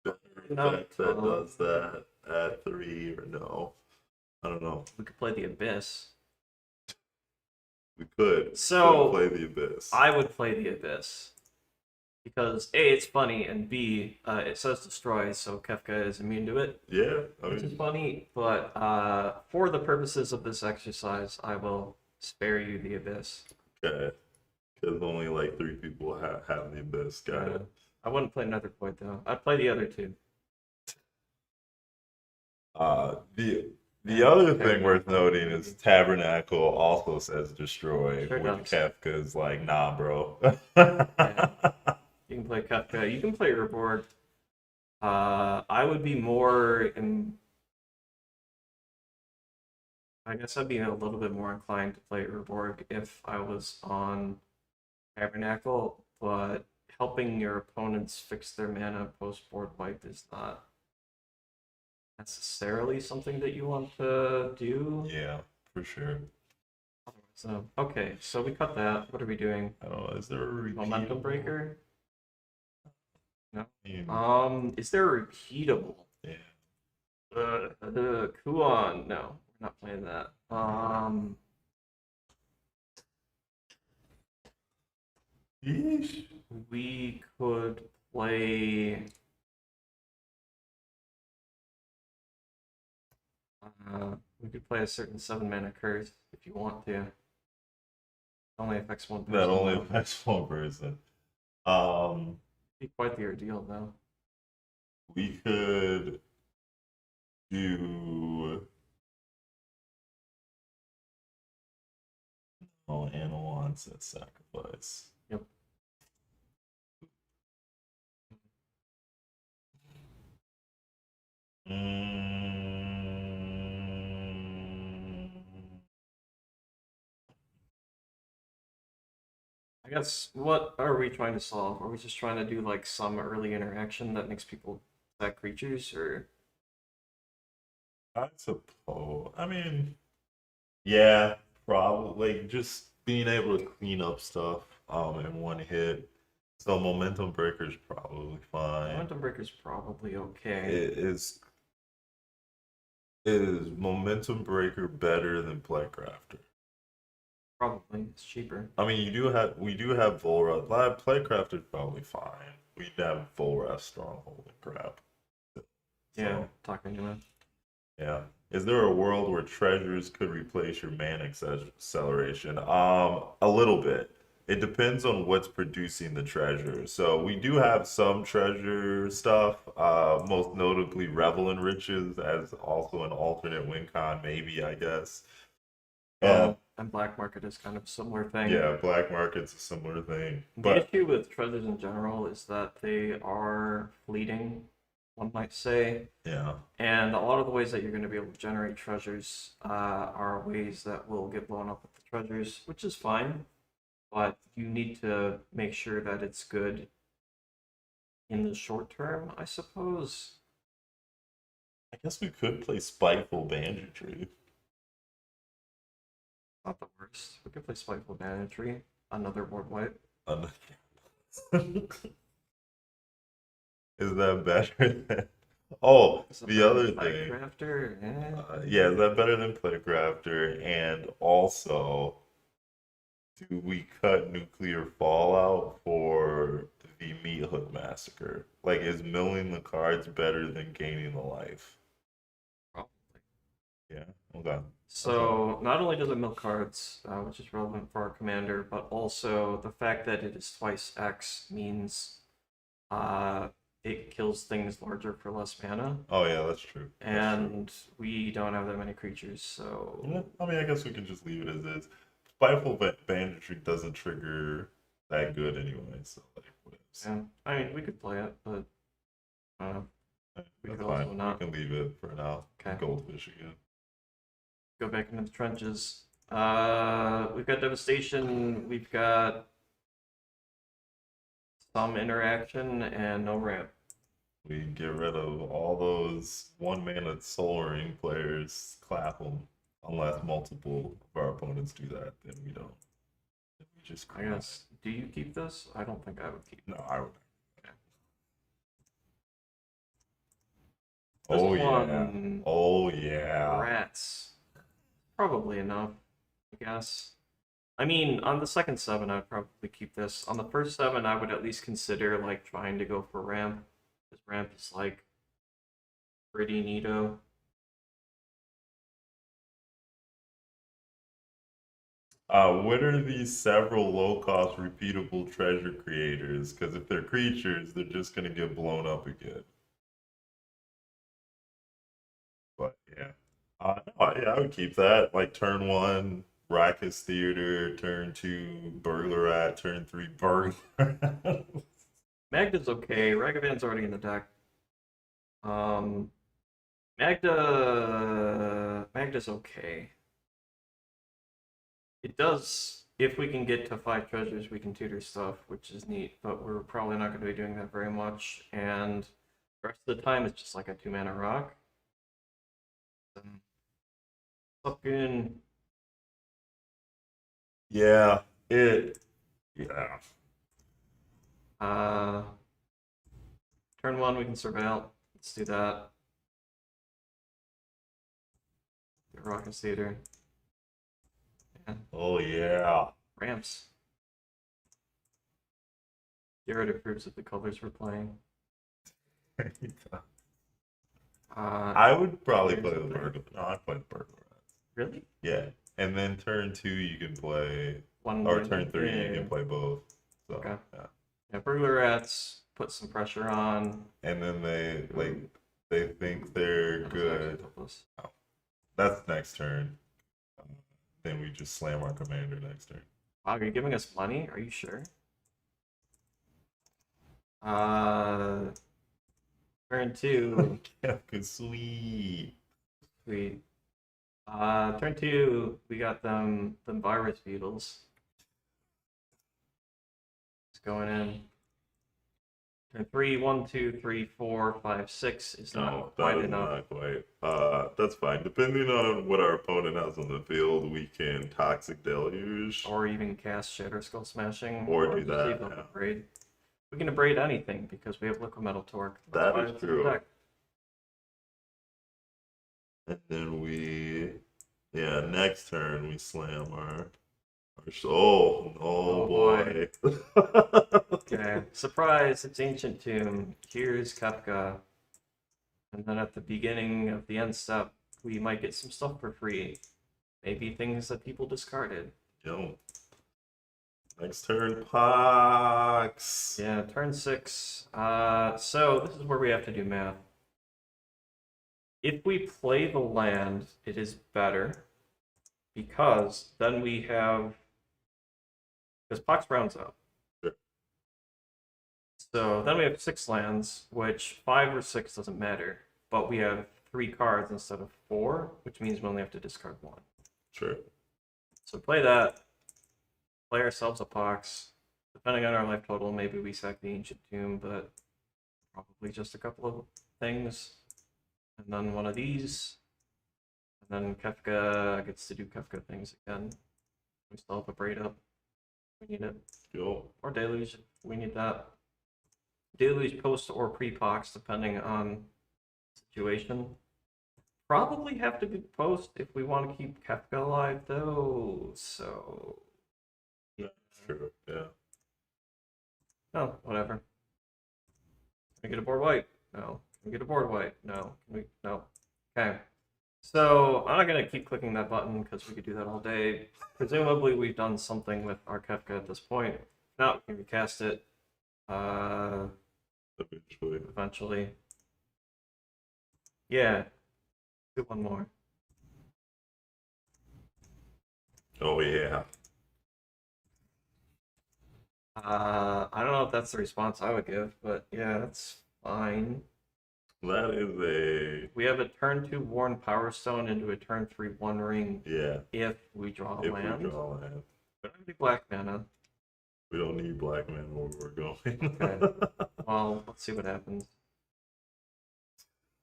better effect that does that at 3 or no? I don't know. We could play the Abyss. We could. So, play the Abyss. I would play the Abyss. because A, it's funny, and B, it says destroy, so Kefka is immune to it, Yeah, I which is mean, funny. But for the purposes of this exercise, I will spare you the abyss. okay. Because only like 3 people have the abyss. Got Uh, it. I wouldn't play another point though. I'd play the other two. The And other thing worth Tabernacle, noting is maybe. Tabernacle also says destroy, Sure which does. Kefka is like, nah, bro. Yeah, you can play Kefka. You can play Reward. I would be more in. I guess I'd be a little bit more inclined to play Urborg if I was on Tabernacle, but helping your opponents fix their mana post board wipe is not necessarily something that you want to do. Yeah, for sure. So, okay, so we cut that. What are we doing? I don't know. Is there a Momentum repeatable? breaker? No. Hmm, Is there a repeatable? yeah. Kuon. No, we're not playing that. Yeesh. We could play. We could play a certain 7 mana curse if you want to. It only affects one That person only though. affects one person. Um, Be quite the ordeal though. we could do. Oh, animal onset sacrifice. Yep. Mm, I guess what are we trying to solve? Are we just trying to do like some early interaction that makes people attack creatures, or I suppose. I mean, yeah, probably like just being able to clean up stuff in one hit. So momentum breaker's probably fine. Momentum Breaker's probably okay. It is momentum breaker better than Playcrafter? Probably it's cheaper. I mean, we do have Volra. Playcrafter's probably fine. We have Volra Stronghold and crap. Yeah, So talking to him. yeah. Is there a world where treasures could replace your mana acceleration? A little bit. It depends on what's producing the treasure. So we do have some treasure stuff, most notably Revel in Riches as also an alternate win con, maybe, I guess. And And Black Market is kind of a similar thing. yeah, black market's a similar thing. The But issue with treasures in general is that they are fleeting, one might say. yeah, And a lot of the ways that you're going to be able to generate treasures are ways that will get blown up with the treasures, which is fine, but you need to make sure that it's good in the short term, I suppose. I guess we could play Spiteful Banditry. Not the worst. We could play Spiteful Banditry, another board wipe. Un- Is that better than? Oh, Is it the better other than Flag thing. Crafter? Yeah, is that better than Playcrafter? And also, do we cut nuclear fallout for the Meat Hook Massacre? Like, is milling the cards better than gaining the life? Probably. Yeah, okay. So not only does it mill cards, which is relevant for our commander, but also the fact that it is twice X means uh, it kills things larger for less mana, Oh yeah, that's true. That's true. and we don't have that many creatures, Yeah, so I mean, I guess we can just leave it as is. Spiteful Banditry doesn't trigger that good anyway, so like, what else? yeah. I mean, we could play it, but we That's could fine. also not. We can leave it for now. Okay, Goldfish again. go back into the trenches. We've got devastation. We've got some interaction and no ramp. We get rid of all those 1 mana Soul Ring players, clap them. Unless multiple of our opponents do that, then we don't. Then we just I cry. guess. Do you keep this? I don't think I would keep. No, I would. Okay. Oh This yeah. one, Oh yeah. rats. Probably enough, I guess. I mean, on the second 7, I'd probably keep this. On the first 7, I would at least consider like trying to go for ramp. Because ramp is like pretty neato. What are these several low-cost, repeatable treasure creators? Because if they're creatures, they're just gonna get blown up again. But yeah, no, yeah, I would keep that. Like turn 1, Raucous Theater. Turn 2, Burglar Rat. Turn 3, Burglar. Magda's okay. Ragavan's already in the deck. Magda's okay. It does, if we can get to 5 treasures, we can tutor stuff, which is neat, but we're probably not going to be doing that very much, and the rest of the time it's just like a 2-mana rock. Fucking Yeah, yeah. Turn 1 we can surveil. Let's do that. The Rocket Theater. Yeah. Oh yeah. Ramps. Get rid of groups of the colors we're playing. I would probably here's play the the thing. Burglar. No, I'd play the Burglar Rats. Really? Yeah, and then turn 2 you can play, One or game? turn 3 you Yeah. can play both. So Okay. yeah. Yeah, Burglar Rats put some pressure on. And then they think they're That doesn't actually good. help us. That's next turn. Then we just slam our commander next turn. Wow, are you giving us money? Are you sure? Turn 2. Kefka, sweet. Sweet. Turn 2, we got them virus beetles. It's going in. Turn 3, 1, 2, 3, 4, 5, 6 is No, not that quite is enough. not quite. That's fine. Depending on what our opponent has on the field, we can Toxic Deluge. Or even cast Shatter Skull Smashing. Or do just that, leave them yeah. Abrade. We can abrade anything because we have Liquid Metal Torque. That's That why is it's in the true. deck. And then next turn we slam our soul. Oh boy. Okay, surprise, it's Ancient Tomb. Here's Kefka. And then at the beginning of the end step, we might get some stuff for free. Maybe things that people discarded. Yo. Next turn, Pox. Yeah, turn 6. So this is where we have to do math. If we play the land, it is better. Because then we have... Because Pox rounds up. Sure. So then we have 6 lands, which 5 or 6 doesn't matter. But we have 3 cards instead of 4, which means we only have to discard 1. Sure. So play that. Play ourselves a Pox. Depending on our life total, maybe we sack the Ancient Tomb, but probably just a couple of things. And then one of these. And then Kefka gets to do Kefka things again. We still have a braid up. We need it. Yo. Or Deluge. We need that. Deluge post or pre-Pox, depending on situation. Probably have to be post if we want to keep Kefka alive, though. So. Yeah. Sure. Yeah. Oh, whatever. Can we get a board white? No. Can we get a board white? No. Can we? No. Okay. So I'm not gonna keep clicking that button because we could do that all day. Presumably we've done something with our Kefka at this point. No, we can recast it. Eventually. Yeah. Do one more. Oh yeah. I don't know if that's the response I would give, but yeah, that's fine. That is a We have a turn 2 Worn Power Stone into a turn 3 One Ring if we draw a if land. we draw a land. We don't need black mana. We don't need black mana where we're going. Okay. Well, let's see what happens.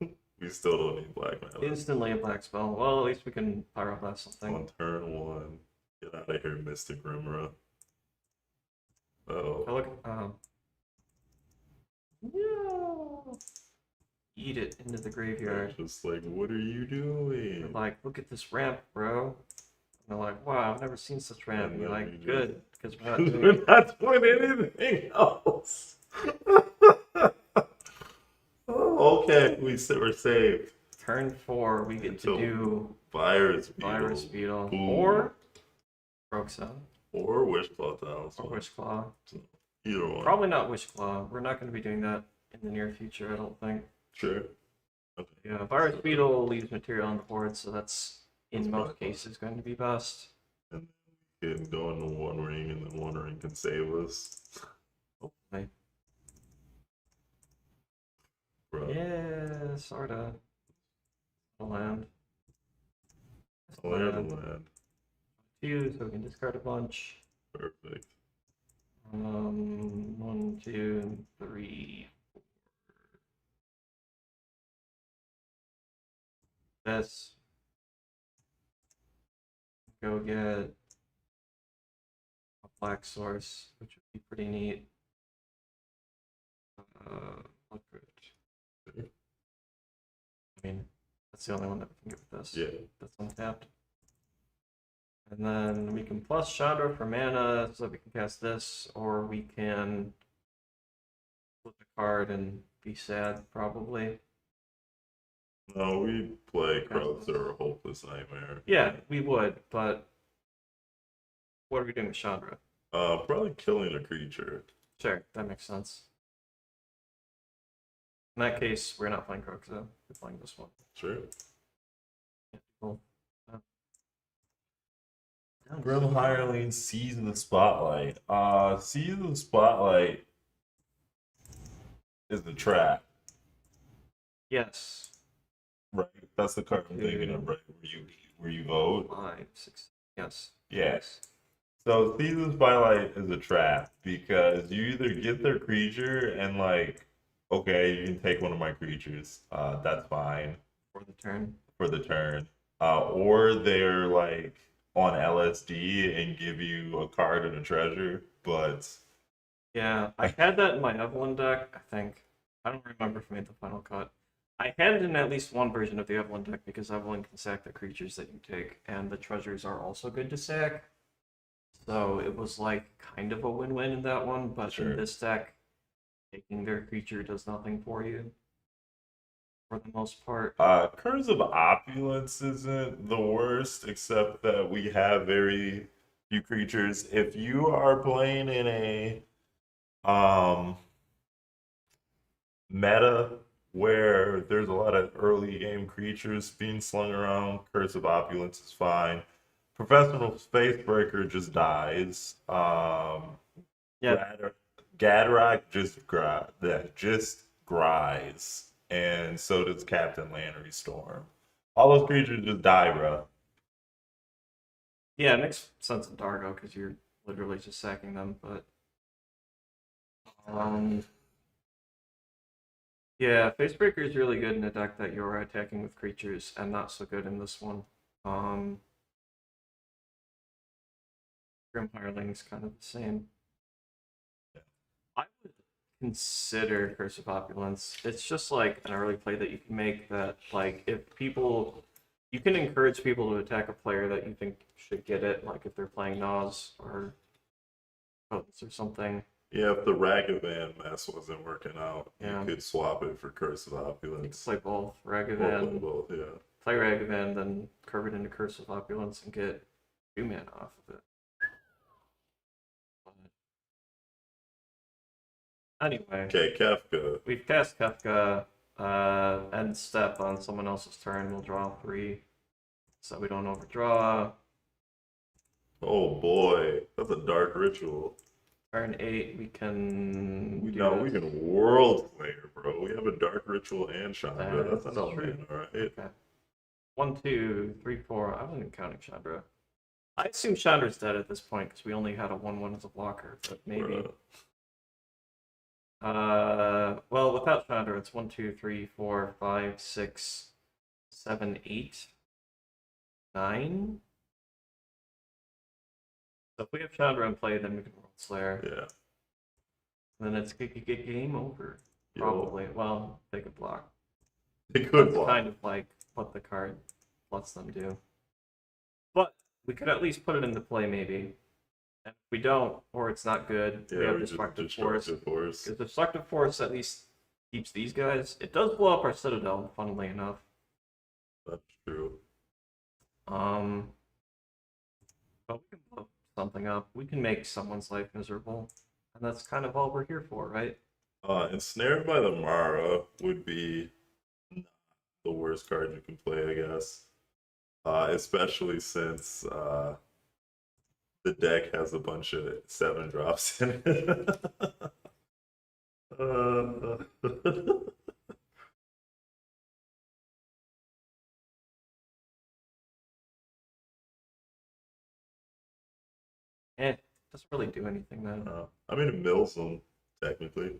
We still don't need black mana. Instantly a black spell. Well, at least we can pyroblast something. On turn 1. Get out of here, Mystic Rimra. Oh, look. No. Eat it into the graveyard. Just like, what are you doing? Like, look at this ramp, bro. they're like, wow, I've never seen such ramp. And you're then like, you good, because we're not just, doing we're it. not doing anything else. Oh, okay, we're saved. Turn 4, we get to Until do Virus Virus Beetle Boom. or Roxa or Wishclaw Talisman. or Wishclaw. Either one. Probably not Wishclaw. We're not going to be doing that in the near future, I don't think. Sure. Okay. Yeah, Virus Beetle leaves material on the board, so that's in That's most probably cases going to be best. And then we can go into One Ring, and then One Ring can save us. Hopefully. Bro. Yeah, sorta. A land. Oh, there's a land. 2, so we can discard a bunch. Perfect. 1, 2, 3. This. Go get a black source, which would be pretty neat. Look good. I mean, that's the only one that we can get with this. Yeah. That's untapped. And then we can plus Chandra for mana so that we can cast this, or we can flip a card and be sad, probably. No, we play Krauser or Hopeless Nightmare. Yeah, we would, but what are we doing with Chandra? Probably killing a creature. Sure, that makes sense. In that case, we're not playing Croxa, we're playing this one. Sure. Yeah, cool. Grim Hireling Season the Spotlight. Season the Spotlight is the trap. Yes. Right. That's the card I'm thinking of, right? Where you vote. 5, 6. Yes. Yes. So Season Spotlight is a trap because you either get their creature and like, okay, you can take one of my creatures. That's fine For the turn. for the turn. Or they're like on LSD and give you a card and a treasure, but Yeah, I had that in my Evelyn deck, I think. I don't remember if I made the final cut. I had it in at least one version of the Evelyn deck because Evelyn can sack the creatures that you take, and the treasures are also good to sack. So it was like kind of a win-win in that one, but Sure. in this deck, taking their creature does nothing for you. For the most part. Curse of Opulence isn't the worst, except that we have very few creatures. If you are playing in a meta where there's a lot of early game creatures being slung around, Curse of Opulence is fine. Professional Spacebreaker just dies. Yeah. Gadrock just gries. And so does Captain Landry Storm. All those creatures just die, bro. Yeah, it makes sense in Dargo because you're literally just sacking them, but yeah, Facebreaker is really good in a deck that you're attacking with creatures, and not so good in this one. Grim Hireling's kind of the same. I would consider Curse of Opulence. It's just like an early play that you can make that, like, if people... You can encourage people to attack a player that you think should get it, like if they're playing Nas or Potence or something. Yeah, if the Ragavan mess wasn't working out, Yeah. you could swap it for Curse of You can Opulence. play both. Or play Ragavan, both, yeah. play Ragavan, then curve it into Curse of Opulence and get 2 mana off of it. But anyway, Okay, Kefka. we've cast Kefka. End step on someone else's turn, we'll draw 3. So we don't overdraw. Oh boy, that's a dark ritual. Turn 8, we can. We do this. can World Slayer, bro. We have a dark ritual and Chandra. That's That's enough, true. man. All right. Okay. 1, 2, 3, 4. I wasn't even counting Chandra. I assume Chandra's dead at this point because we only had a 1/1 as a blocker, but maybe. Well, without Chandra, it's 1, 2, 3, 4, 5, 6, 7, 8, 9. So if we have Chandra in play, then we can World Slayer. Yeah. And then it's game over. Yo. Probably. Well, they could block. They could That's block. kind of like what the card lets them do. But we could at least put it into play, maybe. And if we don't, or it's not good, we Yeah, have we just Destructive Force. Destructive Force. Because Destructive Force at least keeps these guys. It does blow up our Citadel, funnily enough. That's true. But we can blow something up. We can make someone's life miserable. And that's kind of all we're here for, right? Ensnared by the Mara would be not the worst card you can play, I guess. Especially since the deck has a bunch of 7 drops in it. Doesn't really do anything then. I mean, it mills them, technically.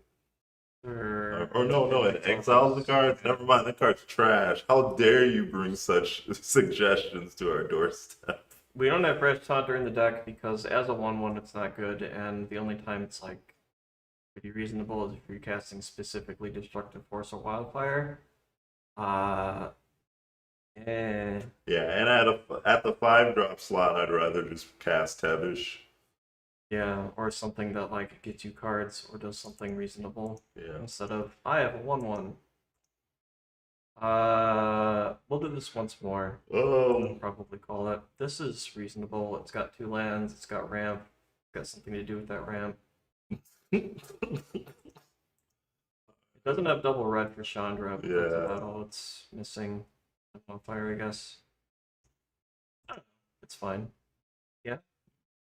Or No, it exiles the cards. Never mind, the card's trash. How dare you bring such suggestions to our doorstep? We don't have Fresh Taunter in the deck because as a 1/1 it's not good, and the only time it's like pretty reasonable is if you're casting specifically Destructive Force or Wildfire. Yeah, and at the 5-drop slot, I'd rather just cast Tevish. Yeah, or something that like gets you cards or does something reasonable. Yeah. Instead of I have a 1/1. We'll do this once more. We'll probably call it. This is reasonable. It's got 2 lands. It's got ramp. It's got something to do with that ramp. It doesn't have double red for Chandra, but that's about all it's missing. On fire, I guess. I don't know. It's fine. Yeah.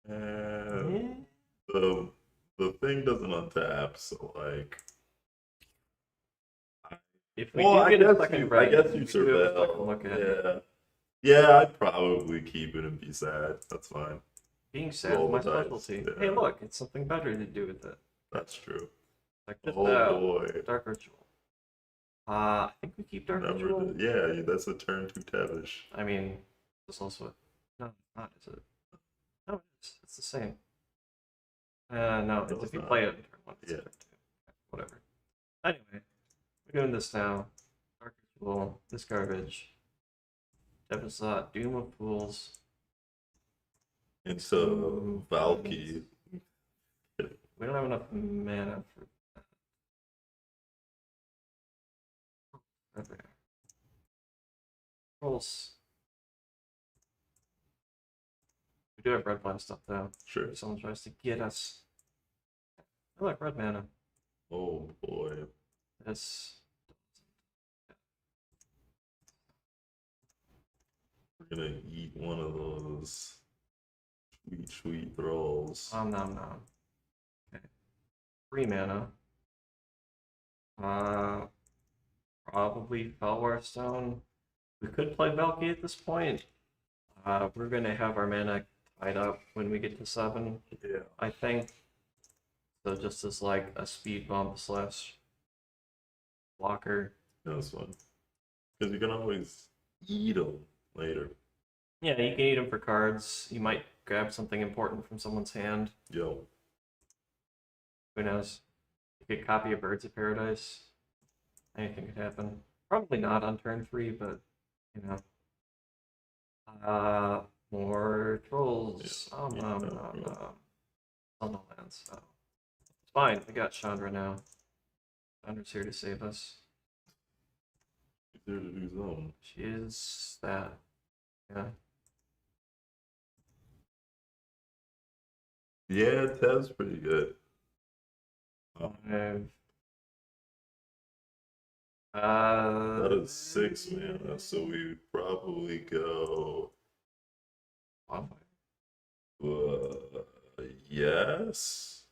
And the thing doesn't untap, so like. If we do get a second red, I guess you surveil. Look at it. Yeah, I'd probably keep it and be sad. That's fine. Being sad is my specialty. Yeah. Hey, look, it's something better to do with it. That's true. Like this Boy. Dark Ritual. I think we keep Dark Ritual. Yeah, that's a turn 2 Tevish. I mean, it's also no, not is it? No, it's the same. No, it's if you play it in turn 1, it's turn 2. Whatever. Anyway, we're doing this now. Dark Ritual, this garbage. Devastator, Doom of Fools. Into Valky. We don't have enough mana for that. Okay. Rolls. We do have red blast up though. Sure. If someone tries to get us. I like red mana. Oh boy. This. We're gonna eat one of those sweet rolls. Nom nom nom. Okay. 3 mana. Probably Felwar Stone. We could play Valky at this point. We're gonna have our mana tied up when we get to 7. Yeah. I think. So just as like a speed bump / blocker. That's fun. Because you can always eat them later. Yeah, you can eat them for cards. You might grab something important from someone's hand. Yo. Who knows? You could copy a Birds of Paradise. Anything could happen. Probably not on turn 3, but you know. More trolls. Yeah. Oh no, no. On the lands. Oh. It's fine. We got Chandra now. Chandra's here to save us. She's there to do something. She is that. Yeah. Yeah, Tev's pretty good. That is 6 mana, so we would probably go. Yes.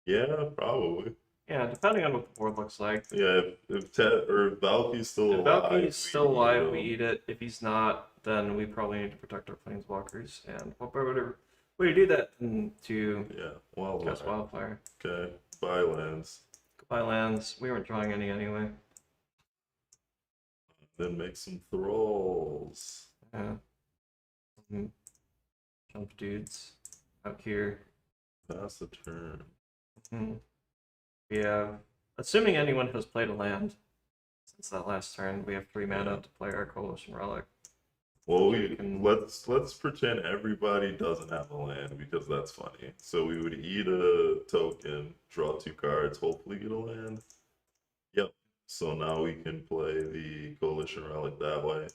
Yeah, probably. Yeah, depending on what the board looks like. Yeah, if Valky's still alive. If Valky's still alive, we eat it. If he's not, then we probably need to protect our planeswalkers. And what better way to do that than to cast Wildfire? Okay, buy lands. Goodbye lands. We weren't drawing any anyway. Then make some thralls. Yeah. Jump dudes out here. Pass the turn. We have, assuming anyone has played a land since that last turn, we have 3 mana to play our Coalition Relic. Well, We can- let's pretend everybody doesn't have a land because that's funny. So we would eat a token, draw 2 cards, hopefully get a land. Yep. So now we can play the Coalition Relic that way.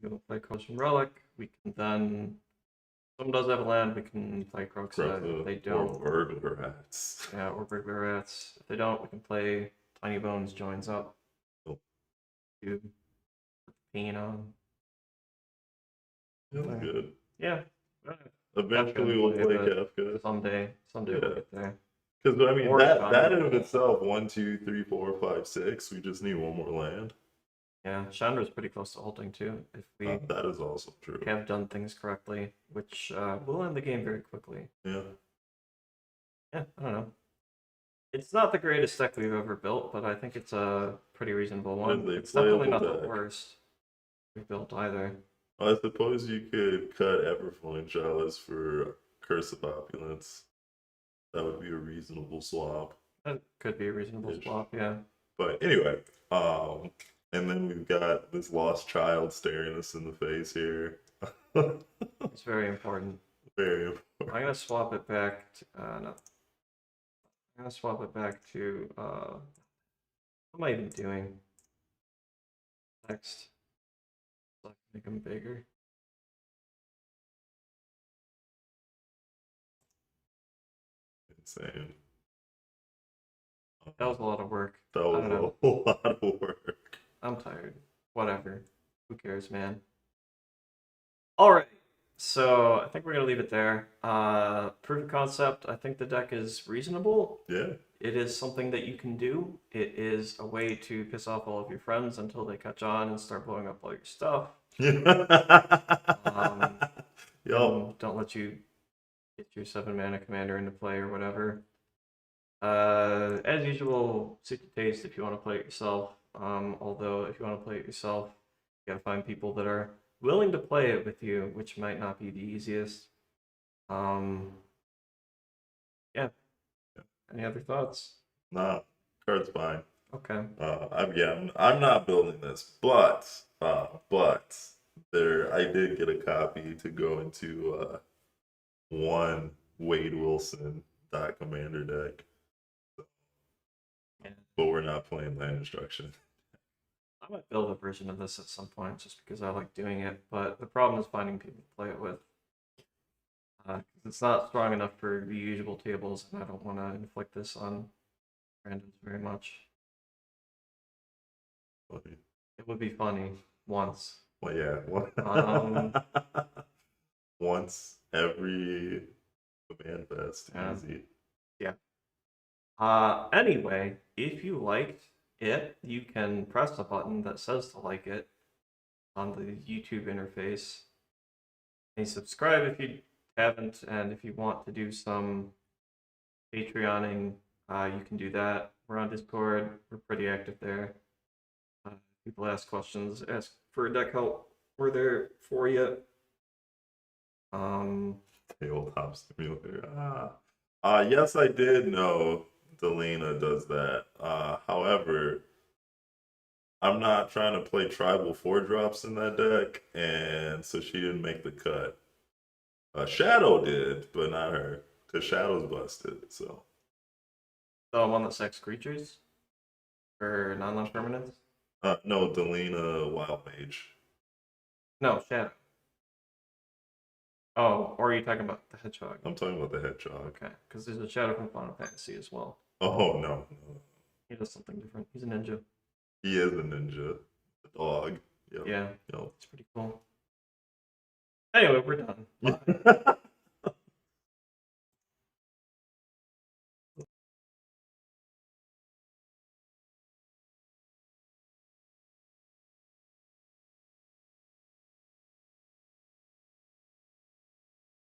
We'll play Coalition Relic. We can then. If someone does have a land, we can play Kroxa. If they don't, Or Burglar Rats. yeah, or Burglar Rats. If they don't, we can play Tiny Bones joins up. Cool. To pain on. That's Okay. good. Yeah. Eventually we'll play Kefka. Someday we'll get there. Because I mean Or that in Chandra. of itself, 1, 2, 3, 4, 5, 6. We just need one more land. Yeah, Chandra's pretty close to ulting too. If we That is also true. have done things correctly, which will end the game very quickly. Yeah. Yeah, I don't know. It's not the greatest deck we've ever built, but I think it's a pretty reasonable one. Really It's definitely playable not the deck. worst we've built either. I suppose you could cut Everflowing Chalice for Curse of Opulence. That would be a reasonable swap. That could be a reasonable Ish. swap, yeah. But anyway, and then we've got this lost child staring us in the face here. It's very important. Very I'm important. gonna swap it back to no. I'm gonna swap it back to what am I even doing? Next. So I can make them bigger. Insane. That was a lot of work. That I was don't know. a lot of work. I'm tired. Whatever. Who cares, man? Alright. So I think we're gonna leave it there. Proof of concept, I think the deck is reasonable. Yeah. It is something that you can do. It is a way to piss off all of your friends until they catch on and start blowing up all your stuff. Yup. And don't let you get your 7-mana commander into play or whatever. As usual, suit your taste if you want to play it yourself. Although if you want to play it yourself, you gotta find people that are willing to play it with you, which might not be the easiest. Yeah. Any other thoughts? Nah, card's fine. Okay. I'm not building this, but there I did get a copy to go into one Wade Wilson commander deck, Yeah. but we're not playing land destruction. I might build a version of this at some point just because I like doing it, but the problem is finding people to play it with. 'Cause it's not strong enough for the usual tables, and I don't want to inflict this on randoms very much. Funny. It would be funny once. Well, yeah. Um, Once every command fest, Yeah. easy. Anyway, if you liked it, you can press a button that says to like it on the YouTube interface. And subscribe if you haven't, and if you want to do some Patreoning, you can do that. We're on Discord. We're pretty active there. People ask questions, ask for deck help. We're there for you. Tabletop simulator. Yes, I did know Delina does that. However, I'm not trying to play tribal 4-drops in that deck, and so she didn't make the cut. Shadow did, but not her, because Shadow's busted. So The one that sacks creatures for non-land permanents. no, Delina Wild Mage. No, Shadow. Oh, or are you talking about the Hedgehog? I'm talking about the Hedgehog. Okay, because there's a Shadow from Final Fantasy as well. Oh no, He does something different. He's a ninja. he is a ninja, a dog. Yep. Yeah, Yep. it's pretty cool. Anyway, we're done. Bye.